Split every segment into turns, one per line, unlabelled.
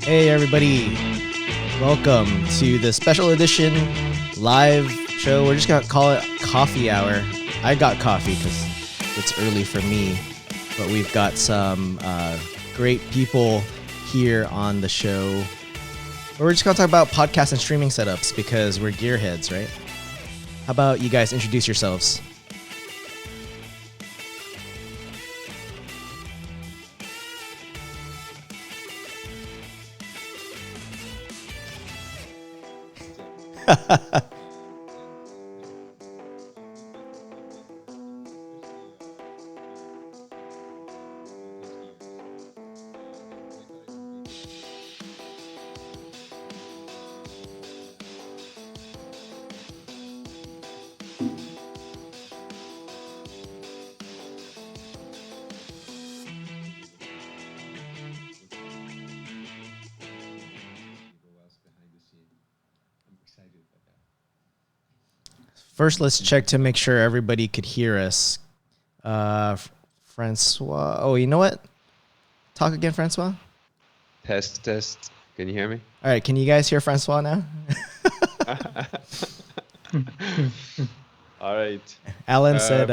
Hey everybody, welcome to the special edition live show. We're just gonna call it Coffee Hour. I got coffee because it's early for me, but we've got some great people here on the show. We're just gonna talk about podcast and streaming setups because we're gearheads, right? How about you guys introduce yourselves? First, let's check to make sure everybody could hear us. Francois. Oh, you know what? Talk again, Francois.
Test. Can you hear me?
All right. Can you guys hear Francois now?
All right.
Alan said,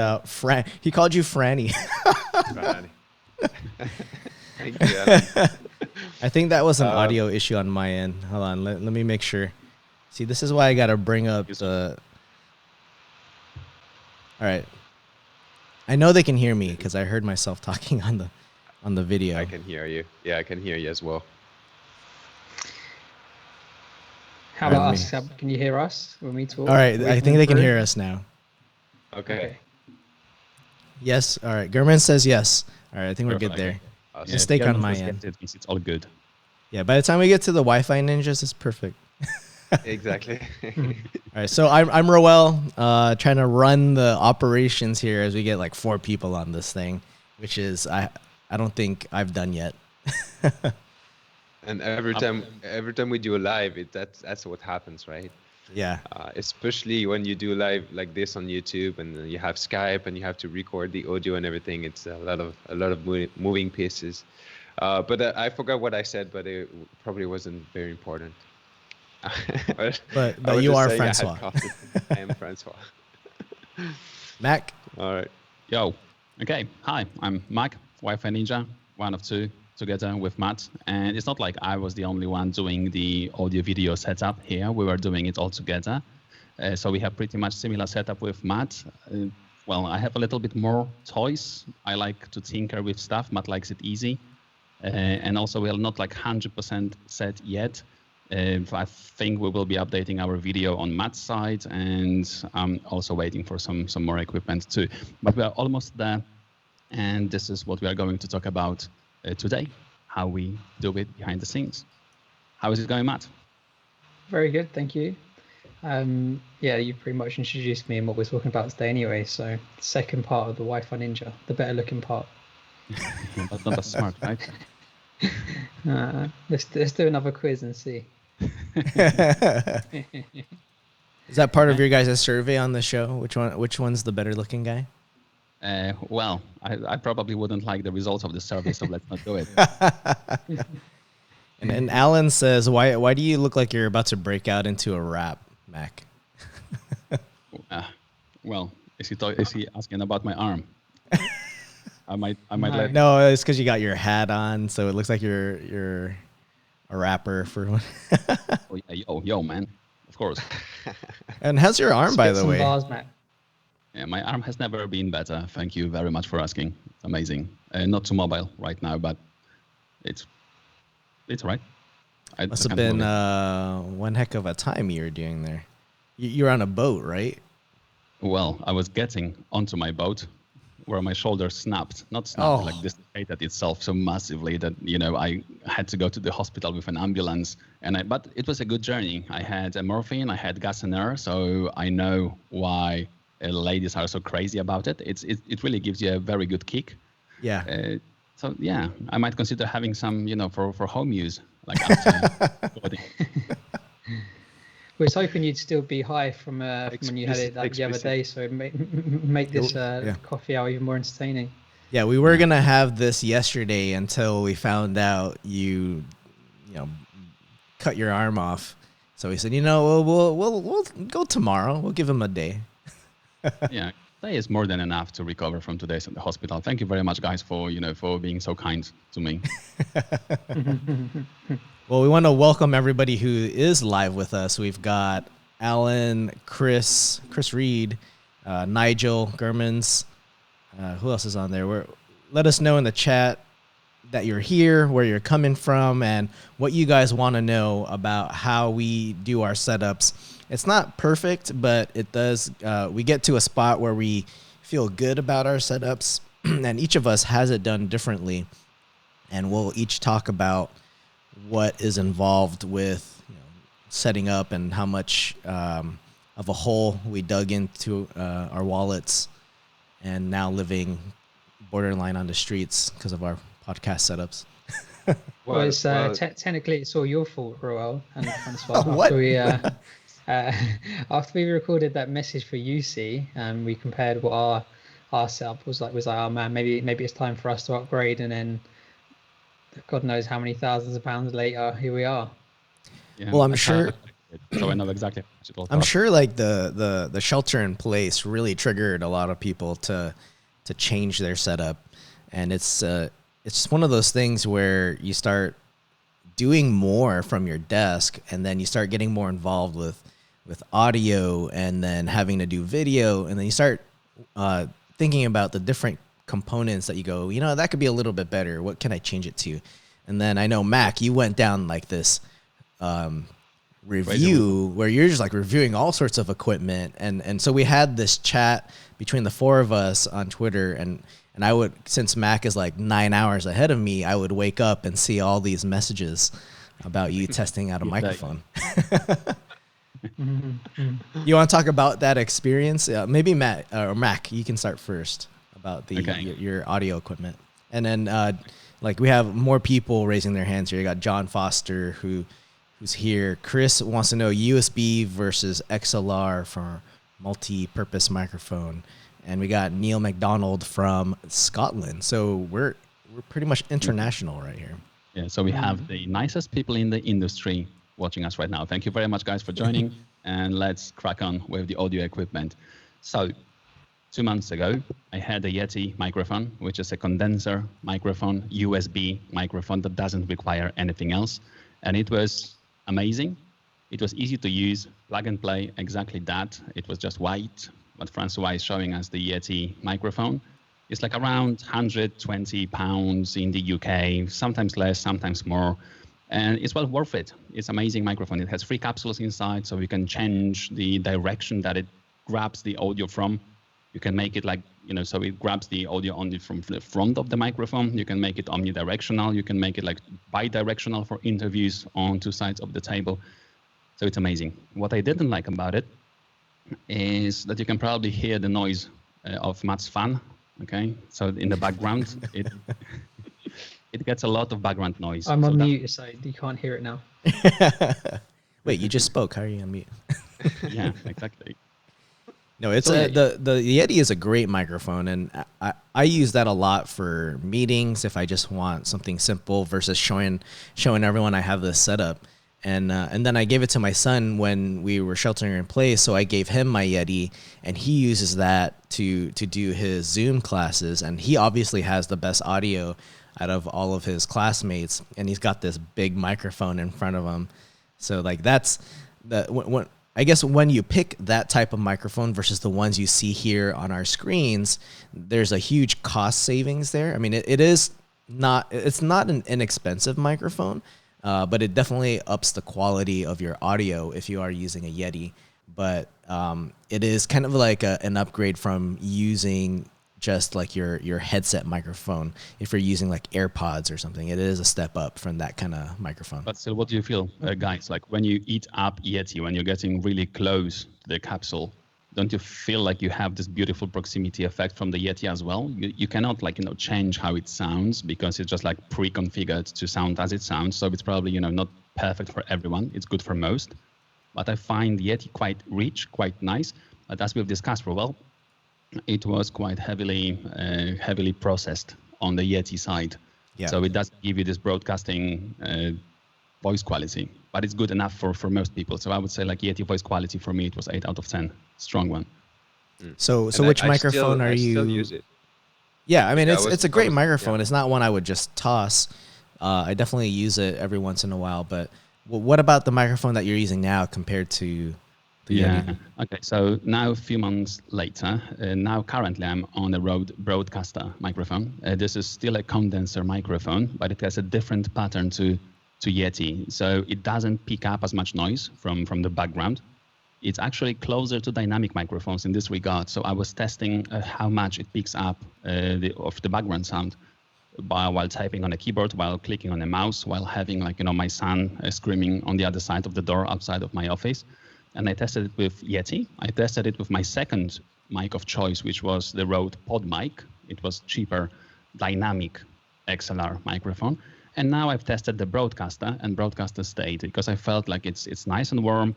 he called you Franny.
Franny. Thank you, Alan.
I think that was an audio issue on my end. Hold on. Let me make sure. See, this is why I got to bring up the... All right. I know they can hear me because I heard myself talking on the video.
I can hear you. Yeah, I can hear you as well.
How about us? Can you hear us when we talk?
All right. I think they can hear us now.
Okay.
Yes. All right. German says yes. All right. I think we're good there.
Awesome.
Mistake on my end.
It's all good.
Yeah. By the time we get to the Wi-Fi Ninjas, it's perfect.
Exactly.
All right, so I'm Roel, trying to run the operations here as we get like 4 people on this thing, which is I don't think I've done yet.
And every time we do a live, that's what happens, right?
Yeah.
Especially when you do live like this on YouTube, and then you have Skype, and you have to record the audio and everything. It's a lot of moving pieces. But I forgot what I said, but it probably wasn't very important.
but you are Francois.
I am Francois.
Mac.
All right.
Yo. Okay. Hi, I'm Mac, Wi-Fi Ninja, one of 2, together with Matt. And it's not like I was the only one doing the audio video setup here. We were doing it all together. So we have pretty much similar setup with Matt. Well, I have a little bit more toys. I like to tinker with stuff. Matt likes it easy. And also we are not like 100% set yet. I think we will be updating our video on Matt's side, and I'm also waiting for some more equipment too. But we are almost there, and this is what we are going to talk about today, how we do it behind the scenes. How is it going, Matt?
Very good, thank you. Yeah, you pretty much introduced me in what we're talking about today anyway, so second part of the Wi-Fi Ninja, the better looking part.
That's not as smart, right?
Let's do another quiz and see.
Is that part of your guys' survey on the show? Which one's the better looking guy?
Well, I probably wouldn't like the results of the survey, so let's not do it.
And Alan says, why do you look like you're about to break out into a rap, Mac?
Well, is he asking about my arm? I might let.
No, it's because you got your hat on, so it looks like you're a rapper for one.
Oh, yeah, yo, man, of course.
And how's your arm, by
Spit
the
some
way?
bars, Matt.
Yeah, my arm has never been better. Thank you very much for asking. It's amazing. Not too mobile right now, but it's all right.
Must have been one heck of a time you were doing there. You're on a boat, right?
Well, I was getting onto my boat where my shoulder snapped, not snapped, like dislocated itself so massively that, I had to go to the hospital with an ambulance. But it was a good journey. I had morphine, I had gas and air, so I know why ladies are so crazy about it. It really gives you a very good kick.
Yeah.
So yeah, I might consider having some, for home use, like after.
We was hoping you'd still be high from when you had it the other day, so make this coffee hour even more entertaining.
Yeah, we were gonna have this yesterday until we found out you cut your arm off. So he said, you know, we'll go tomorrow. We'll give him a day.
Yeah, day is more than enough to recover from today's at the hospital. Thank you very much, guys, for for being so kind to me.
Well, we want to welcome everybody who is live with us. We've got Alan, Chris Reed, Nigel Germans. Who else is on there? Let us know in the chat that you're here, where you're coming from, and what you guys want to know about how we do our setups. It's not perfect, but it does. We get to a spot where we feel good about our setups, and each of us has it done differently. And we'll each talk about what is involved with setting up and how much of a hole we dug into our wallets, and now living borderline on the streets because of our podcast setups.
Well, it's technically it's all your fault, Roel and Francois.
What?
After we recorded that message for UC, and we compared what our setup was like, oh man, maybe it's time for us to upgrade, and then God knows how many thousands of pounds later, here we are.
Yeah,
well, I'm sure.
So I know exactly.
I'm sure, like the shelter in place really triggered a lot of people to change their setup, and it's one of those things where you start doing more from your desk, and then you start getting more involved with audio, and then having to do video, and then you start thinking about the different components that you go, that could be a little bit better. What can I change it to? And then I know, Mac, you went down like this review where you're just like reviewing all sorts of equipment, and so we had this chat between the four of us on Twitter, and I would, since Mac is like 9 hours ahead of me, I would wake up and see all these messages about you testing out a microphone. You want to talk about that experience? Maybe Matt or Mac, you can start first about your audio equipment, and then like we have more people raising their hands here. You got John Foster who's here. Chris wants to know USB versus XLR for multi-purpose microphone. And we got Neil McDonald from Scotland. So we're pretty much international right here.
Yeah, so we have the nicest people in the industry watching us right now. Thank you very much, guys, for joining. And let's crack on with the audio equipment. So 2 months ago, I had a Yeti microphone, which is a condenser microphone, USB microphone that doesn't require anything else. And it was amazing. It was easy to use, plug and play, exactly that. It was just white. What Francois is showing us, the Yeti microphone, it's like around £120 in the UK, sometimes less, sometimes more. And it's well worth it. It's an amazing microphone. It has 3 capsules inside, so we can change the direction that it grabs the audio from. You can make it like, so it grabs the audio only from the front of the microphone. You can make it omnidirectional. You can make it like bi-directional for interviews on 2 sides of the table. So it's amazing. What I didn't like about it is that you can probably hear the noise of Matt's fan. Okay, so in the background, it gets a lot of background noise.
I'm on mute, so you can't hear it now.
Wait, you just spoke. How are you on mute?
Yeah, exactly.
No, it's the Yeti is a great microphone, and I use that a lot for meetings if I just want something simple versus showing everyone I have this setup. And then I gave it to my son when we were sheltering in place. So I gave him my Yeti, and he uses that to do his Zoom classes. And he obviously has the best audio out of all of his classmates, and he's got this big microphone in front of him. So like that's I guess when you pick that type of microphone versus the ones you see here on our screens, there's a huge cost savings there. I mean, it's not an inexpensive microphone. But it definitely ups the quality of your audio if you are using a Yeti. But it is kind of like an upgrade from using just like your headset microphone. If you're using like AirPods or something, it is a step up from that kind of microphone.
But still, what do you feel, guys? Like when you eat up Yeti, when you're getting really close to the capsule, don't you feel like you have this beautiful proximity effect from the Yeti as well? You cannot change how it sounds because it's just like pre-configured to sound as it sounds. So it's probably, not perfect for everyone. It's good for most. But I find the Yeti quite rich, quite nice. But as we've discussed for a while, it was quite heavily processed on the Yeti side. Yeah. So it does give you this broadcasting voice quality, but it's good enough for most people. So I would say like Yeti voice quality for me, it was 8 out of 10, strong one.
So
And
which
I
microphone are
I
you?
still use it.
Yeah, I mean
Yeah,
it's a great microphone.
yeah.
It's not one I would just toss. I definitely use it every once in a while. But what about the microphone that you're using now compared to the Yeti?
Yeah. Okay. So now a few months later, now currently I'm on a Rode Broadcaster microphone. This is still a condenser microphone, but it has a different pattern to Yeti. So it doesn't pick up as much noise from the background. It's actually closer to dynamic microphones in this regard. So I was testing how much it picks up of the background sound while typing on a keyboard, while clicking on a mouse, while having my son screaming on the other side of the door outside of my office. And I tested it with Yeti. I tested it with my second mic of choice, which was the Rode Pod mic. It was cheaper, dynamic XLR microphone. And now I've tested the Broadcaster, and Broadcaster stayed because I felt like it's nice and warm.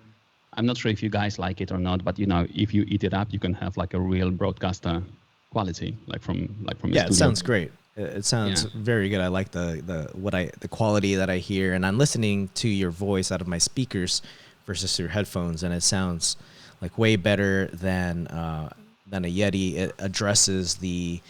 I'm not sure if you guys like it or not, but if you eat it up, you can have like a real Broadcaster quality, like from a studio.
It sounds great. It sounds very good. I like the quality that I hear, and I'm listening to your voice out of my speakers versus your headphones, and it sounds like way better than a Yeti. It addresses the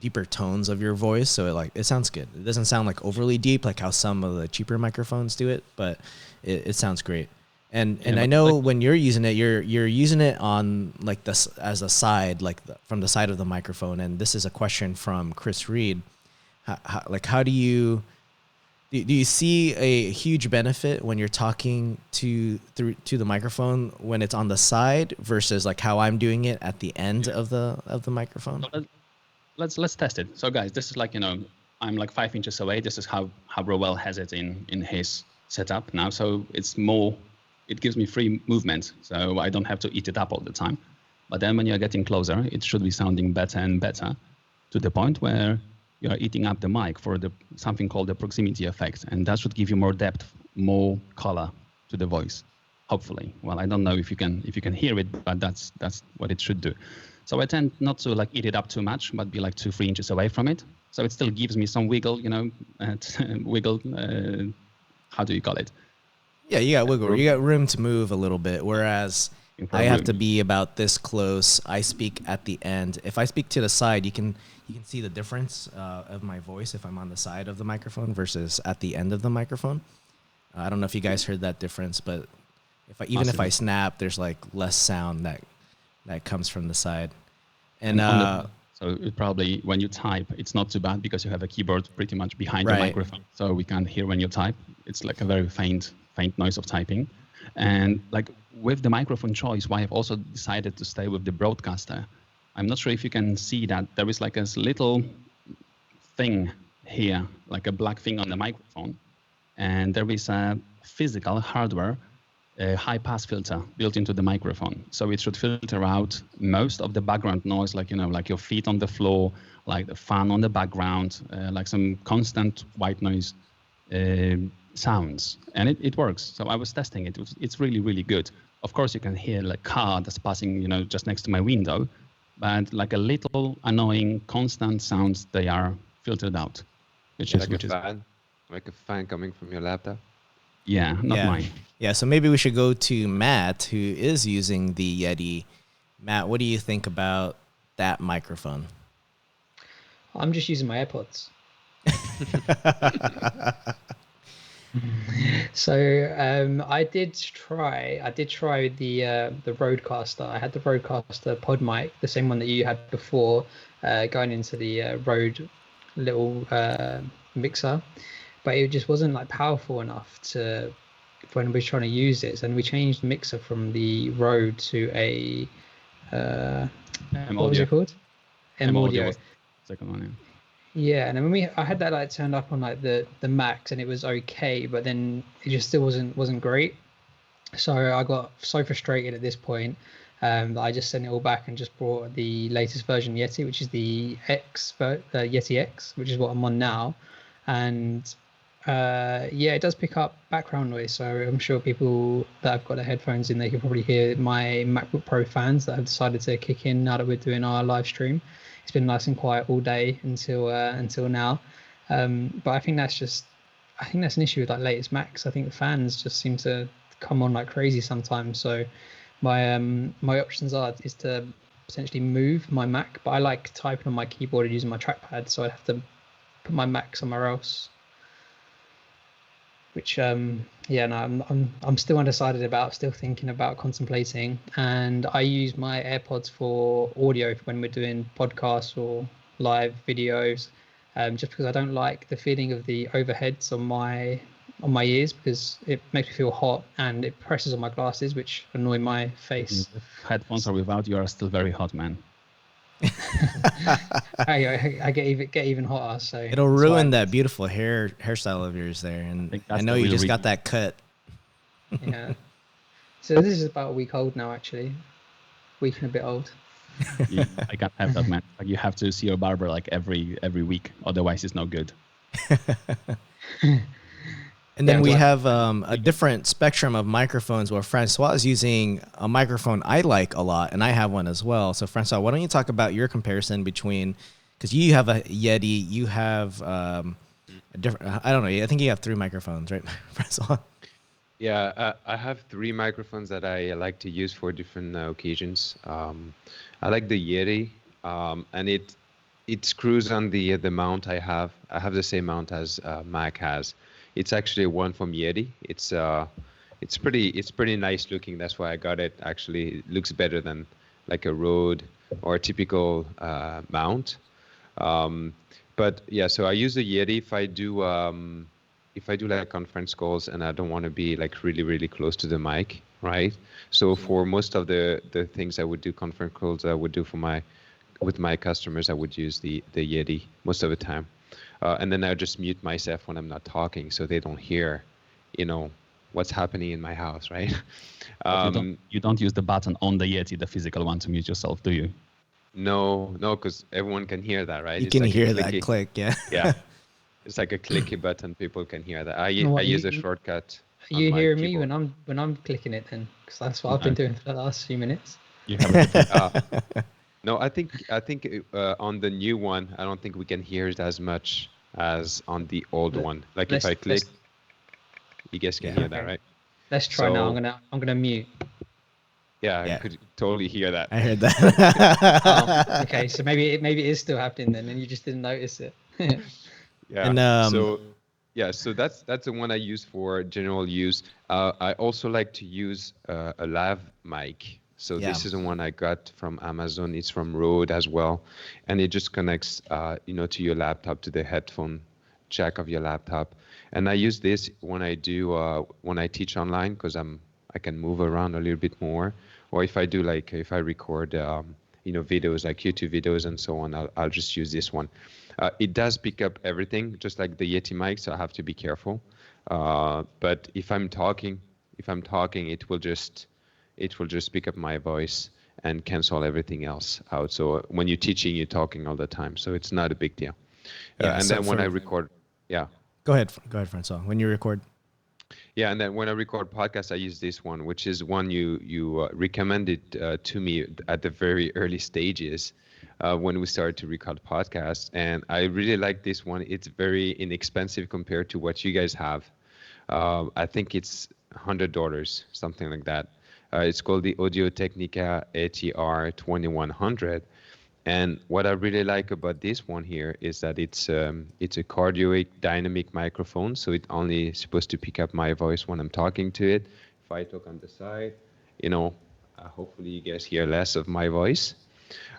deeper tones of your voice, so it sounds good. It doesn't sound like overly deep like how some of the cheaper microphones do it, but it sounds great. And I know when you're using it, you're using it on like this as a side, from the side of the microphone. And this is a question from Chris Reed. How do you see a huge benefit when you're talking to the microphone when it's on the side versus like how I'm doing it at the end of the microphone?
So let's test it. So guys, this is I'm like 5 inches away. This is how Rowell has it in his setup now. So it gives me free movement, so I don't have to eat it up all the time. But then when you're getting closer, it should be sounding better and better to the point where you're eating up the mic for something called the proximity effect. And that should give you more depth, more color to the voice, hopefully. Well, I don't know if you can hear it, but that's what it should do. So I tend not to eat it up too much, but be 2-3 inches away from it. So it still gives me some wiggle, wiggle, how do you call it?
Yeah, you got wiggle. You got room to move a little bit, whereas I have to be about this close. I speak at the end. If I speak to the side, you can see the difference of my voice if I'm on the side of the microphone versus at the end of the microphone. I don't know if you guys heard that difference, but if I snap, there's less sound that comes from the side. And
so it probably when you type, it's not too bad because you have a keyboard pretty much behind the microphone, so we can't hear when you type. It's like a very faint noise of typing. And with the microphone choice, why I've also decided to stay with the Broadcaster, I'm not sure if you can see that there is a little thing here, like a black thing on the microphone, and there is a physical hardware high pass filter built into the microphone, so it should filter out most of the background noise, like your feet on the floor, like the fan on the background, like some constant white noise sounds, and it works. So I was testing it. It's really, really good. Of course, you can hear a car that's passing, just next to my window, but a little annoying constant sounds, they are filtered out, which is
fan, like a fan coming from your laptop.
Yeah, not mine.
Yeah, so maybe we should go to Matt, who is using the Yeti. Matt, what do you think about that microphone?
I'm just using my AirPods. So I did try the Rodecaster. I had the Rodecaster pod mic, the same one that you had before, going into the Rode little mixer, but it just wasn't powerful enough to when we were trying to use it. And we changed the mixer from the Rode to a what was it called? M-Audio.
Second one.
Yeah, and then I had that turned up on the max, and it was okay, but then it just still wasn't great. So I got so frustrated at this point that I just sent it all back and just brought the latest version Yeti, which is the Yeti X, which is what I'm on now. And it does pick up background noise, so I'm sure people that have got their headphones in, they can probably hear my MacBook Pro fans that have decided to kick in now that we're doing our live stream. It's been nice and quiet all day until now, but I think that's just I think that's an issue with like latest Macs. I think the fans just seem to come on like crazy sometimes. So my options is to potentially move my Mac, but I like typing on my keyboard and using my trackpad, so I'd have to put my Mac somewhere else. Which yeah, no, I'm still undecided about, still thinking about, contemplating. And I use my AirPods for audio when we're doing podcasts or live videos, just because I don't like the feeling of the overheads on my ears, because it makes me feel hot and it presses on my glasses, which annoy my face.
With headphones or without, you are still very hot, man.
I get even hotter, so
It'll
that's why
ruin that beautiful hairstyle of yours there, and
think
I
that's
know
the
you
real
just got
reason.
that cut.
yeah. So this is about a week old now, actually. Week and a bit old.
I can't have that, man. Like you have to see your barber like every week, otherwise it's no good.
And then
Yeah,
we
well,
have a different spectrum of microphones where Francois is using a microphone I like a lot, and I have one as well. So Francois, why don't you talk about your comparison between, because you have a Yeti, you have a different, I don't know, I think you have 3 microphones, right, Francois?
Yeah, I have 3 microphones that I like to use for different occasions. I like the Yeti, and it screws on the mount I have. I have the same mount as Mac has. It's actually one from Yeti. It's pretty nice looking. That's why I got it. Actually, it looks better than like a Rode or a typical mount. Um, but yeah, so I use the Yeti if I do like conference calls and I don't want to be like really, really close to the mic, right? So for most of the things I would do conference calls, I would do with my customers, I would use the Yeti most of the time. And then I just mute myself when I'm not talking so they don't hear, you know, what's happening in my house, right?
But you don't use the button on the Yeti, the physical one, to mute yourself, do you?
No, because everyone can hear that, right?
You
It's
can
like a
hear that
clicky,
click, yeah.
yeah. It's like a clicky button. People can hear that.
And
I
what,
use a shortcut
are
on
you
my
hearing me
keyboard.
when I'm clicking it then? Because that's what I've
No,
been doing for the last few minutes.
you have a different.
No, I think on the new one, I don't think we can hear it as much as on the old
Let,
one. Like if
let's
I click,
let's
you guys can
Yeah.
hear that,
okay.
right?
Let's try now.
So
I'm gonna mute.
yeah, I
Yeah.
could totally hear that.
I heard that.
Oh, okay. So maybe it is still happening then, and you just didn't notice it.
Yeah.
And
So yeah, so that's the one I use for general use. I also like to use a lav mic. So
Yeah.
this is the one I got from Amazon. It's from Rode as well, and it just connects, to your laptop, to the headphone jack of your laptop. And I use this when I teach online because I can move around a little bit more, or if I record videos like YouTube videos and so on, I'll just use this one. It does pick up everything, just like the Yeti mic, so I have to be careful. But if I'm talking, it will just pick up my voice and cancel everything else out. So when you're teaching, you're talking all the time, so it's not a big deal.
Yeah,
And
so
then when I record, yeah.
Go ahead, Francois. When you record.
Yeah, and then when I record podcasts, I use this one, which is one you recommended to me at the very early stages when we started to record podcasts, and I really like this one. It's very inexpensive compared to what you guys have. I think it's $100, something like that. It's called the Audio Technica ATR 2100. And what I really like about this one here is that it's a cardioid dynamic microphone, so it only supposed to pick up my voice when I'm talking to it. If I talk on the side, hopefully you guys hear less of my voice.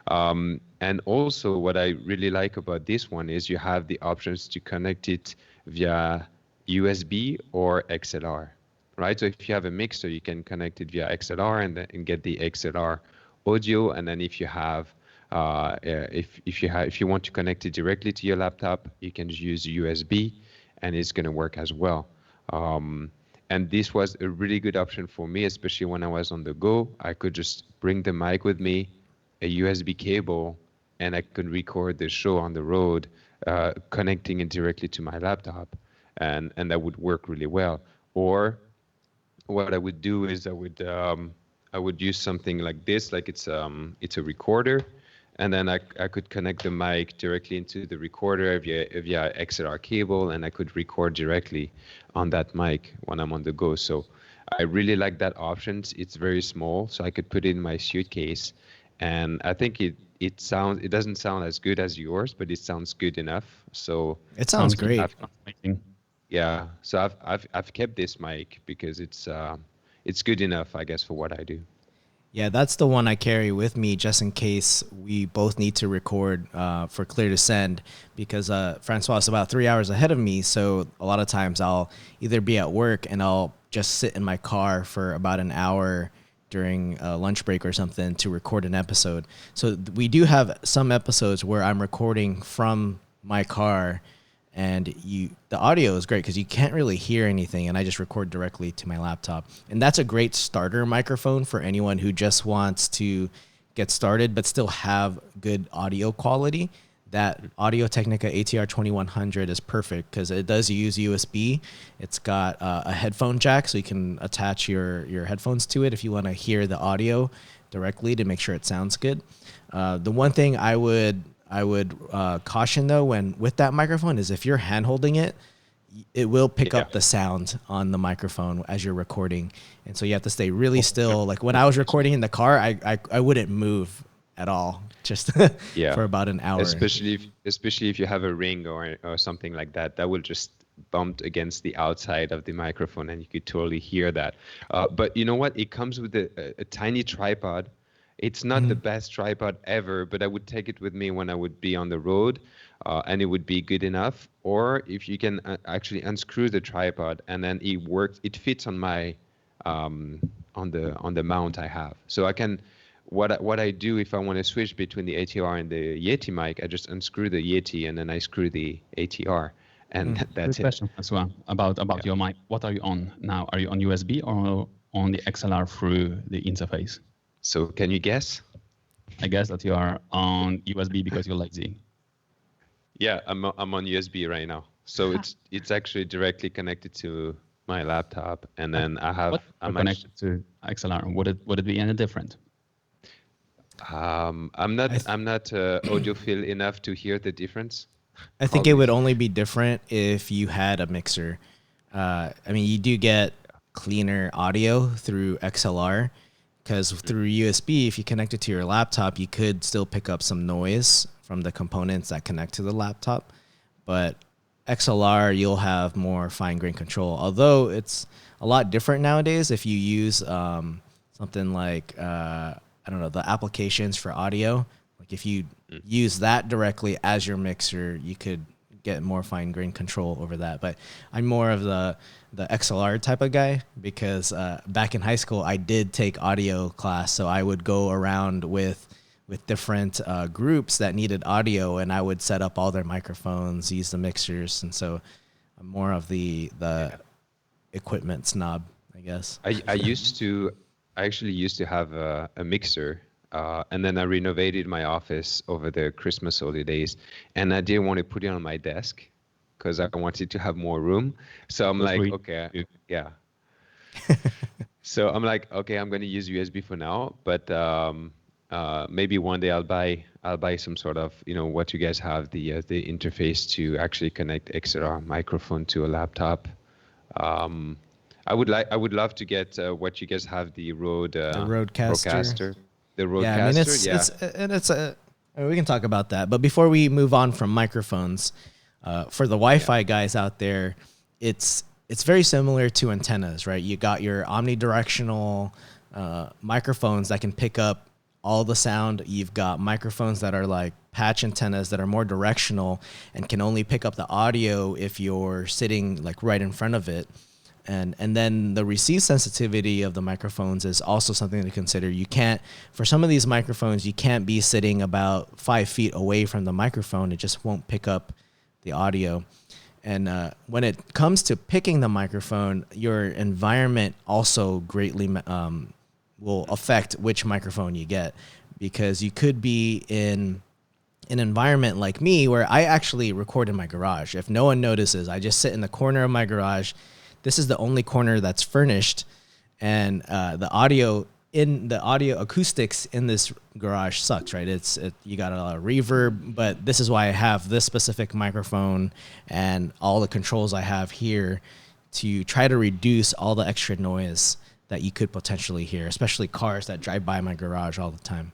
And also what I really like about this one is you have the options to connect it via USB or XLR, right? So if you have a mixer, you can connect it via XLR and get the XLR audio. And then if you have if you want to connect it directly to your laptop, you can use USB, and it's going to work as well. And this was a really good option for me, especially when I was on the go. I could just bring the mic with me, a USB cable, and I could record the show on the road, connecting it directly to my laptop, and that would work really well. Or what I would do is I would use something like this, like it's a recorder, and then I could connect the mic directly into the recorder via XLR cable, and I could record directly on that mic when I'm on the go. So I really like that option. It's very small, so I could put it in my suitcase, and I think it doesn't sound as good as yours, but it sounds good enough. So
It sounds great.
Amazing.
yeah, so I've kept this mic because it's good enough, I guess, for what I do.
Yeah, that's the one I carry with me just in case we both need to record for Clear to Send, because Francois is about 3 hours ahead of me. So a lot of times I'll either be at work and I'll just sit in my car for about an hour during a lunch break or something to record an episode. So we do have some episodes where I'm recording from my car, and the audio is great because you can't really hear anything, and I just record directly to my laptop. And that's a great starter microphone for anyone who just wants to get started but still have good audio quality. That Audio-Technica ATR 2100 is perfect because it does use USB. It's got a headphone jack, so you can attach your headphones to it if you want to hear the audio directly to make sure it sounds good. The one thing I would caution though with that microphone is if you're hand holding it, it will pick up the sound on the microphone as you're recording, and so you have to stay really still. Like when I was recording in the car, I wouldn't move at all, just for about an hour.
Especially if you have a ring or something like that, that will just bump against the outside of the microphone, and you could totally hear that. But you know what? It comes with a tiny tripod. It's not the best tripod ever, but I would take it with me when I would be on the road, and it would be good enough. Or if you can actually unscrew the tripod, and then it fits on my on the mount I have. So I can what I do if I want to switch between the ATR and the Yeti mic, I just unscrew the Yeti and then I screw the ATR, and that's
Good question as well about your mic. What are you on now? Are you on USB or on the XLR through the interface?
So can you guess?
I guess that you are on USB because you're lazy.
Yeah, I'm on USB right now. So it's actually directly connected to my laptop, and then I'm
connected to XLR. Would it be any different?
I'm not audiophile enough to hear the difference.
I think it would only be different if you had a mixer. I mean, you do get cleaner audio through XLR, because through USB, if you connect it to your laptop, you could still pick up some noise from the components that connect to the laptop. But XLR, you'll have more fine-grained control. Although it's a lot different nowadays if you use something like, I don't know, the applications for audio. Like if you use that directly as your mixer, you could get more fine-grained control over that. But I'm more of the XLR type of guy because back in high school, I did take audio class. So I would go around with different groups that needed audio, and I would set up all their microphones, use the mixers. And so I'm more of the equipment snob, I guess.
I actually used to have a mixer, and then I renovated my office over the Christmas holidays, and I didn't want to put it on my desk because I wanted to have more room. So I'm like, okay, yeah. So I'm like, okay, I'm going to use USB for now, but maybe one day I'll buy some sort of, what you guys have, the interface to actually connect XLR microphone to a laptop. I would love to get what you guys have, the Rodecaster. The Rodecaster.
Yeah, I mean, we can talk about that. But before we move on from microphones, for the Wi-Fi guys out there, it's very similar to antennas, right? You got your omnidirectional microphones that can pick up all the sound. You've got microphones that are like patch antennas that are more directional and can only pick up the audio if you're sitting like right in front of it. And then the receive sensitivity of the microphones is also something to consider. You can't, for some of these microphones, you can't be sitting about 5 feet away from the microphone. It just won't pick up the audio. And when it comes to picking the microphone, your environment also greatly will affect which microphone you get, because you could be in an environment like me where I actually record in my garage. If no one notices, I just sit in the corner of my garage. This is the only corner that's furnished, and the audio in the audio acoustics in this garage sucks, right? You got a lot of reverb, but this is why I have this specific microphone and all the controls I have here to try to reduce all the extra noise that you could potentially hear, especially cars that drive by my garage all the time.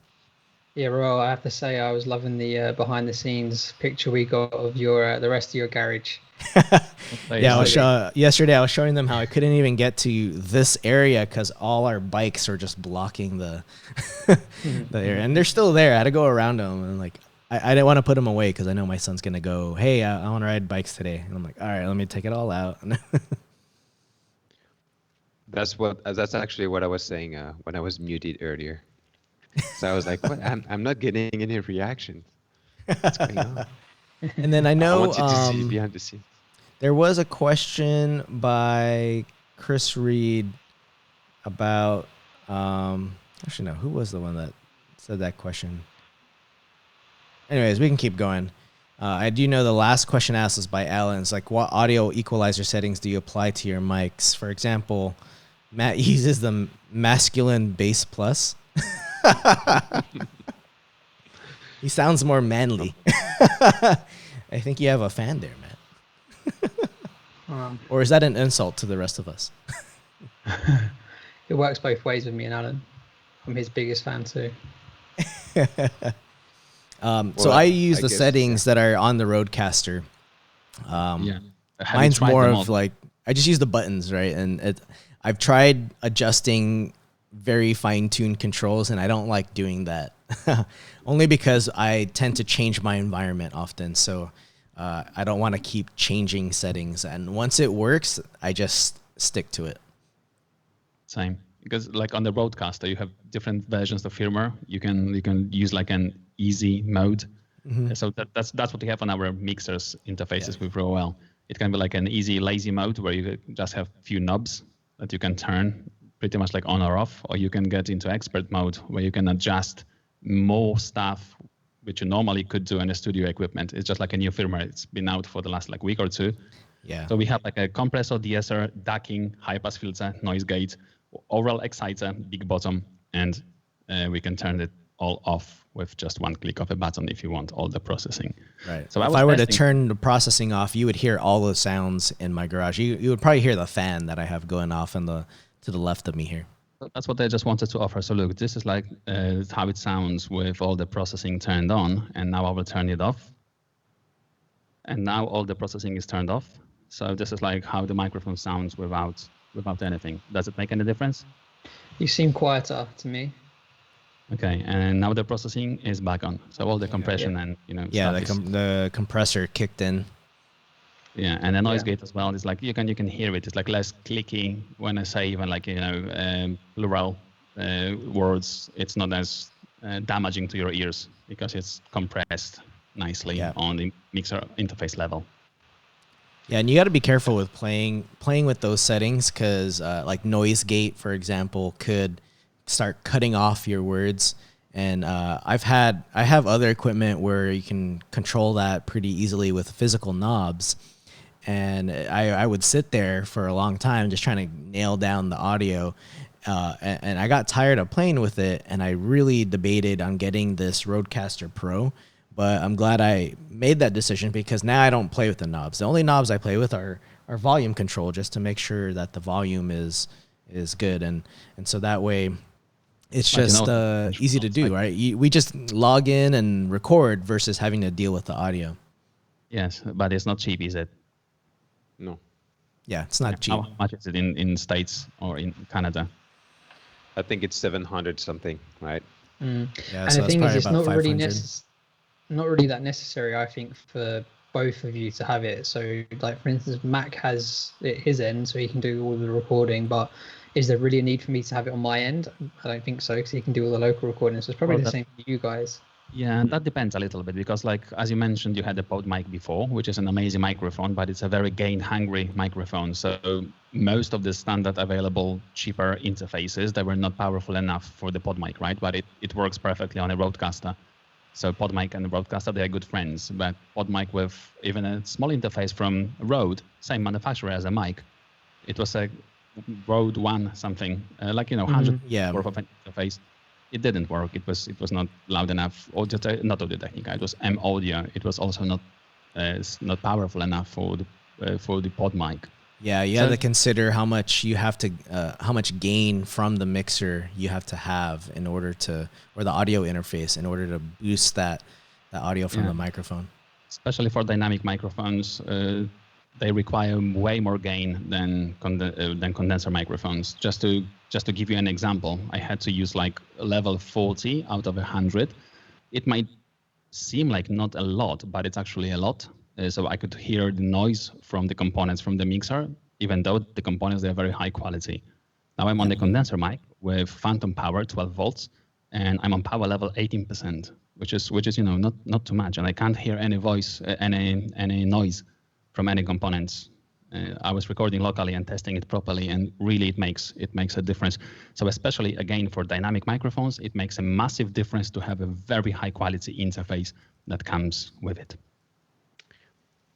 Yeah, well, I have to say I was loving the behind the scenes picture we got of your the rest of your garage.
Yeah, yesterday I was showing them how I couldn't even get to this area because all our bikes are just blocking the the area, and they're still there. I had to go around them, and like I didn't want to put them away because I know my son's gonna go, hey, I want to ride bikes today, and I'm like, all right, let me take it all out.
That's actually what I was saying when I was muted earlier. So I was like, what? I'm not getting any reactions. What's going on?
And then I know
I wanted to see behind the scenes.
there was a question by Chris Reed about actually no, who was the one that said that question? Anyways, we can keep going. I do know the last question asked is by Alan. It's like, what audio equalizer settings do you apply to your mics? For example, Matt uses the masculine bass plus. He sounds more manly. I think you have a fan there, Matt. Or is that an insult to the rest of us?
It works both ways with me and Alan. I'm his biggest fan too.
So I use the settings that are on the Rodecaster. Mine's more of like, I just use the buttons, right? And I've tried adjusting very fine-tuned controls, and I don't like doing that. Only because I tend to change my environment often. So I don't want to keep changing settings. And once it works, I just stick to it.
Same. Because like on the Rodecaster, you have different versions of firmware. You can use like an easy mode. Mm-hmm. So that's what we have on our mixers interfaces with ROL. It can be like an easy, lazy mode where you just have few knobs that you can turn pretty much like on or off, or you can get into expert mode where you can adjust more stuff which you normally could do in a studio equipment. It's just like a new firmware. It's been out for the last like week or two.
Yeah.
So we have like a compressor, de-esser, ducking, high pass filter, noise gate, overall exciter, big bottom, and we can turn it all off with just one click of a button if you want all the processing.
Right. So if I were to turn the processing off, you would hear all the sounds in my garage. You would probably hear the fan that I have going off to the left of me here.
That's what I just wanted to offer. So look, this is like how it sounds with all the processing turned on, and now I will turn it off. And now all the processing is turned off. So this is like how the microphone sounds without anything. Does it make any difference?
You seem quieter to me.
Okay, and now the processing is back on. So all the compression and
the compressor kicked in.
Yeah, and the noise gate as well is like you can hear it. It's like less clicky when I say even like plural words. It's not as damaging to your ears because it's compressed nicely on the mixer interface level.
Yeah, and you got to be careful with playing with those settings because like noise gate, for example, could start cutting off your words. And I have other equipment where you can control that pretty easily with physical knobs. And I would sit there for a long time just trying to nail down the audio. And I got tired of playing with it, and I really debated on getting this Rodecaster Pro. But I'm glad I made that decision because now I don't play with the knobs. The only knobs I play with are volume control, just to make sure that the volume is good. And so that way it's just easy to do, right? We just log in and record versus having to deal with the audio.
Yes, but it's not cheap, is it?
No.
Yeah, it's not cheap.
How much is it in States or in Canada?
I think it's 700 something, right?
Mm.
Yeah,
and
so
the thing is, it's not really not really that necessary, I think, for both of you to have it. So, like for instance, Mac has it his end, so he can do all the recording. But is there really a need for me to have it on my end? I don't think so, because he can do all the local recording. So it's probably the same for you guys.
Yeah, and that depends a little bit because, like as you mentioned, you had the pod mic before, which is an amazing microphone, but it's a very gain-hungry microphone. So most of the standard available cheaper interfaces, they were not powerful enough for the pod mic, right? But it works perfectly on a Rodecaster. So pod mic and the Rodecaster, they are good friends. But pod mic with even a small interface from Rode, same manufacturer as a mic, it was a Rode One something, 100
Yeah.
worth of an interface. It didn't work. It was not loud enough. Not Audio Technica. It was M Audio. It was also not powerful enough for the pod mic.
Yeah, you have to consider how much how much gain from the mixer you have to have in order to, or the audio interface in order to boost that audio from the microphone.
Especially for dynamic microphones, they require way more gain than condenser microphones. Just to give you an example, I had to use like level 40 out of 100. It might seem like not a lot, but it's actually a lot. So I could hear the noise from the components from the mixer, even though the components, they're very high quality. Now I'm on the condenser mic with phantom power, 12 volts, and I'm on power level 18%, which is not too much, and I can't hear any voice, any noise from any components. I was recording locally and testing it properly, and really it makes a difference. So especially again for dynamic microphones, it makes a massive difference to have a very high quality interface that comes with it.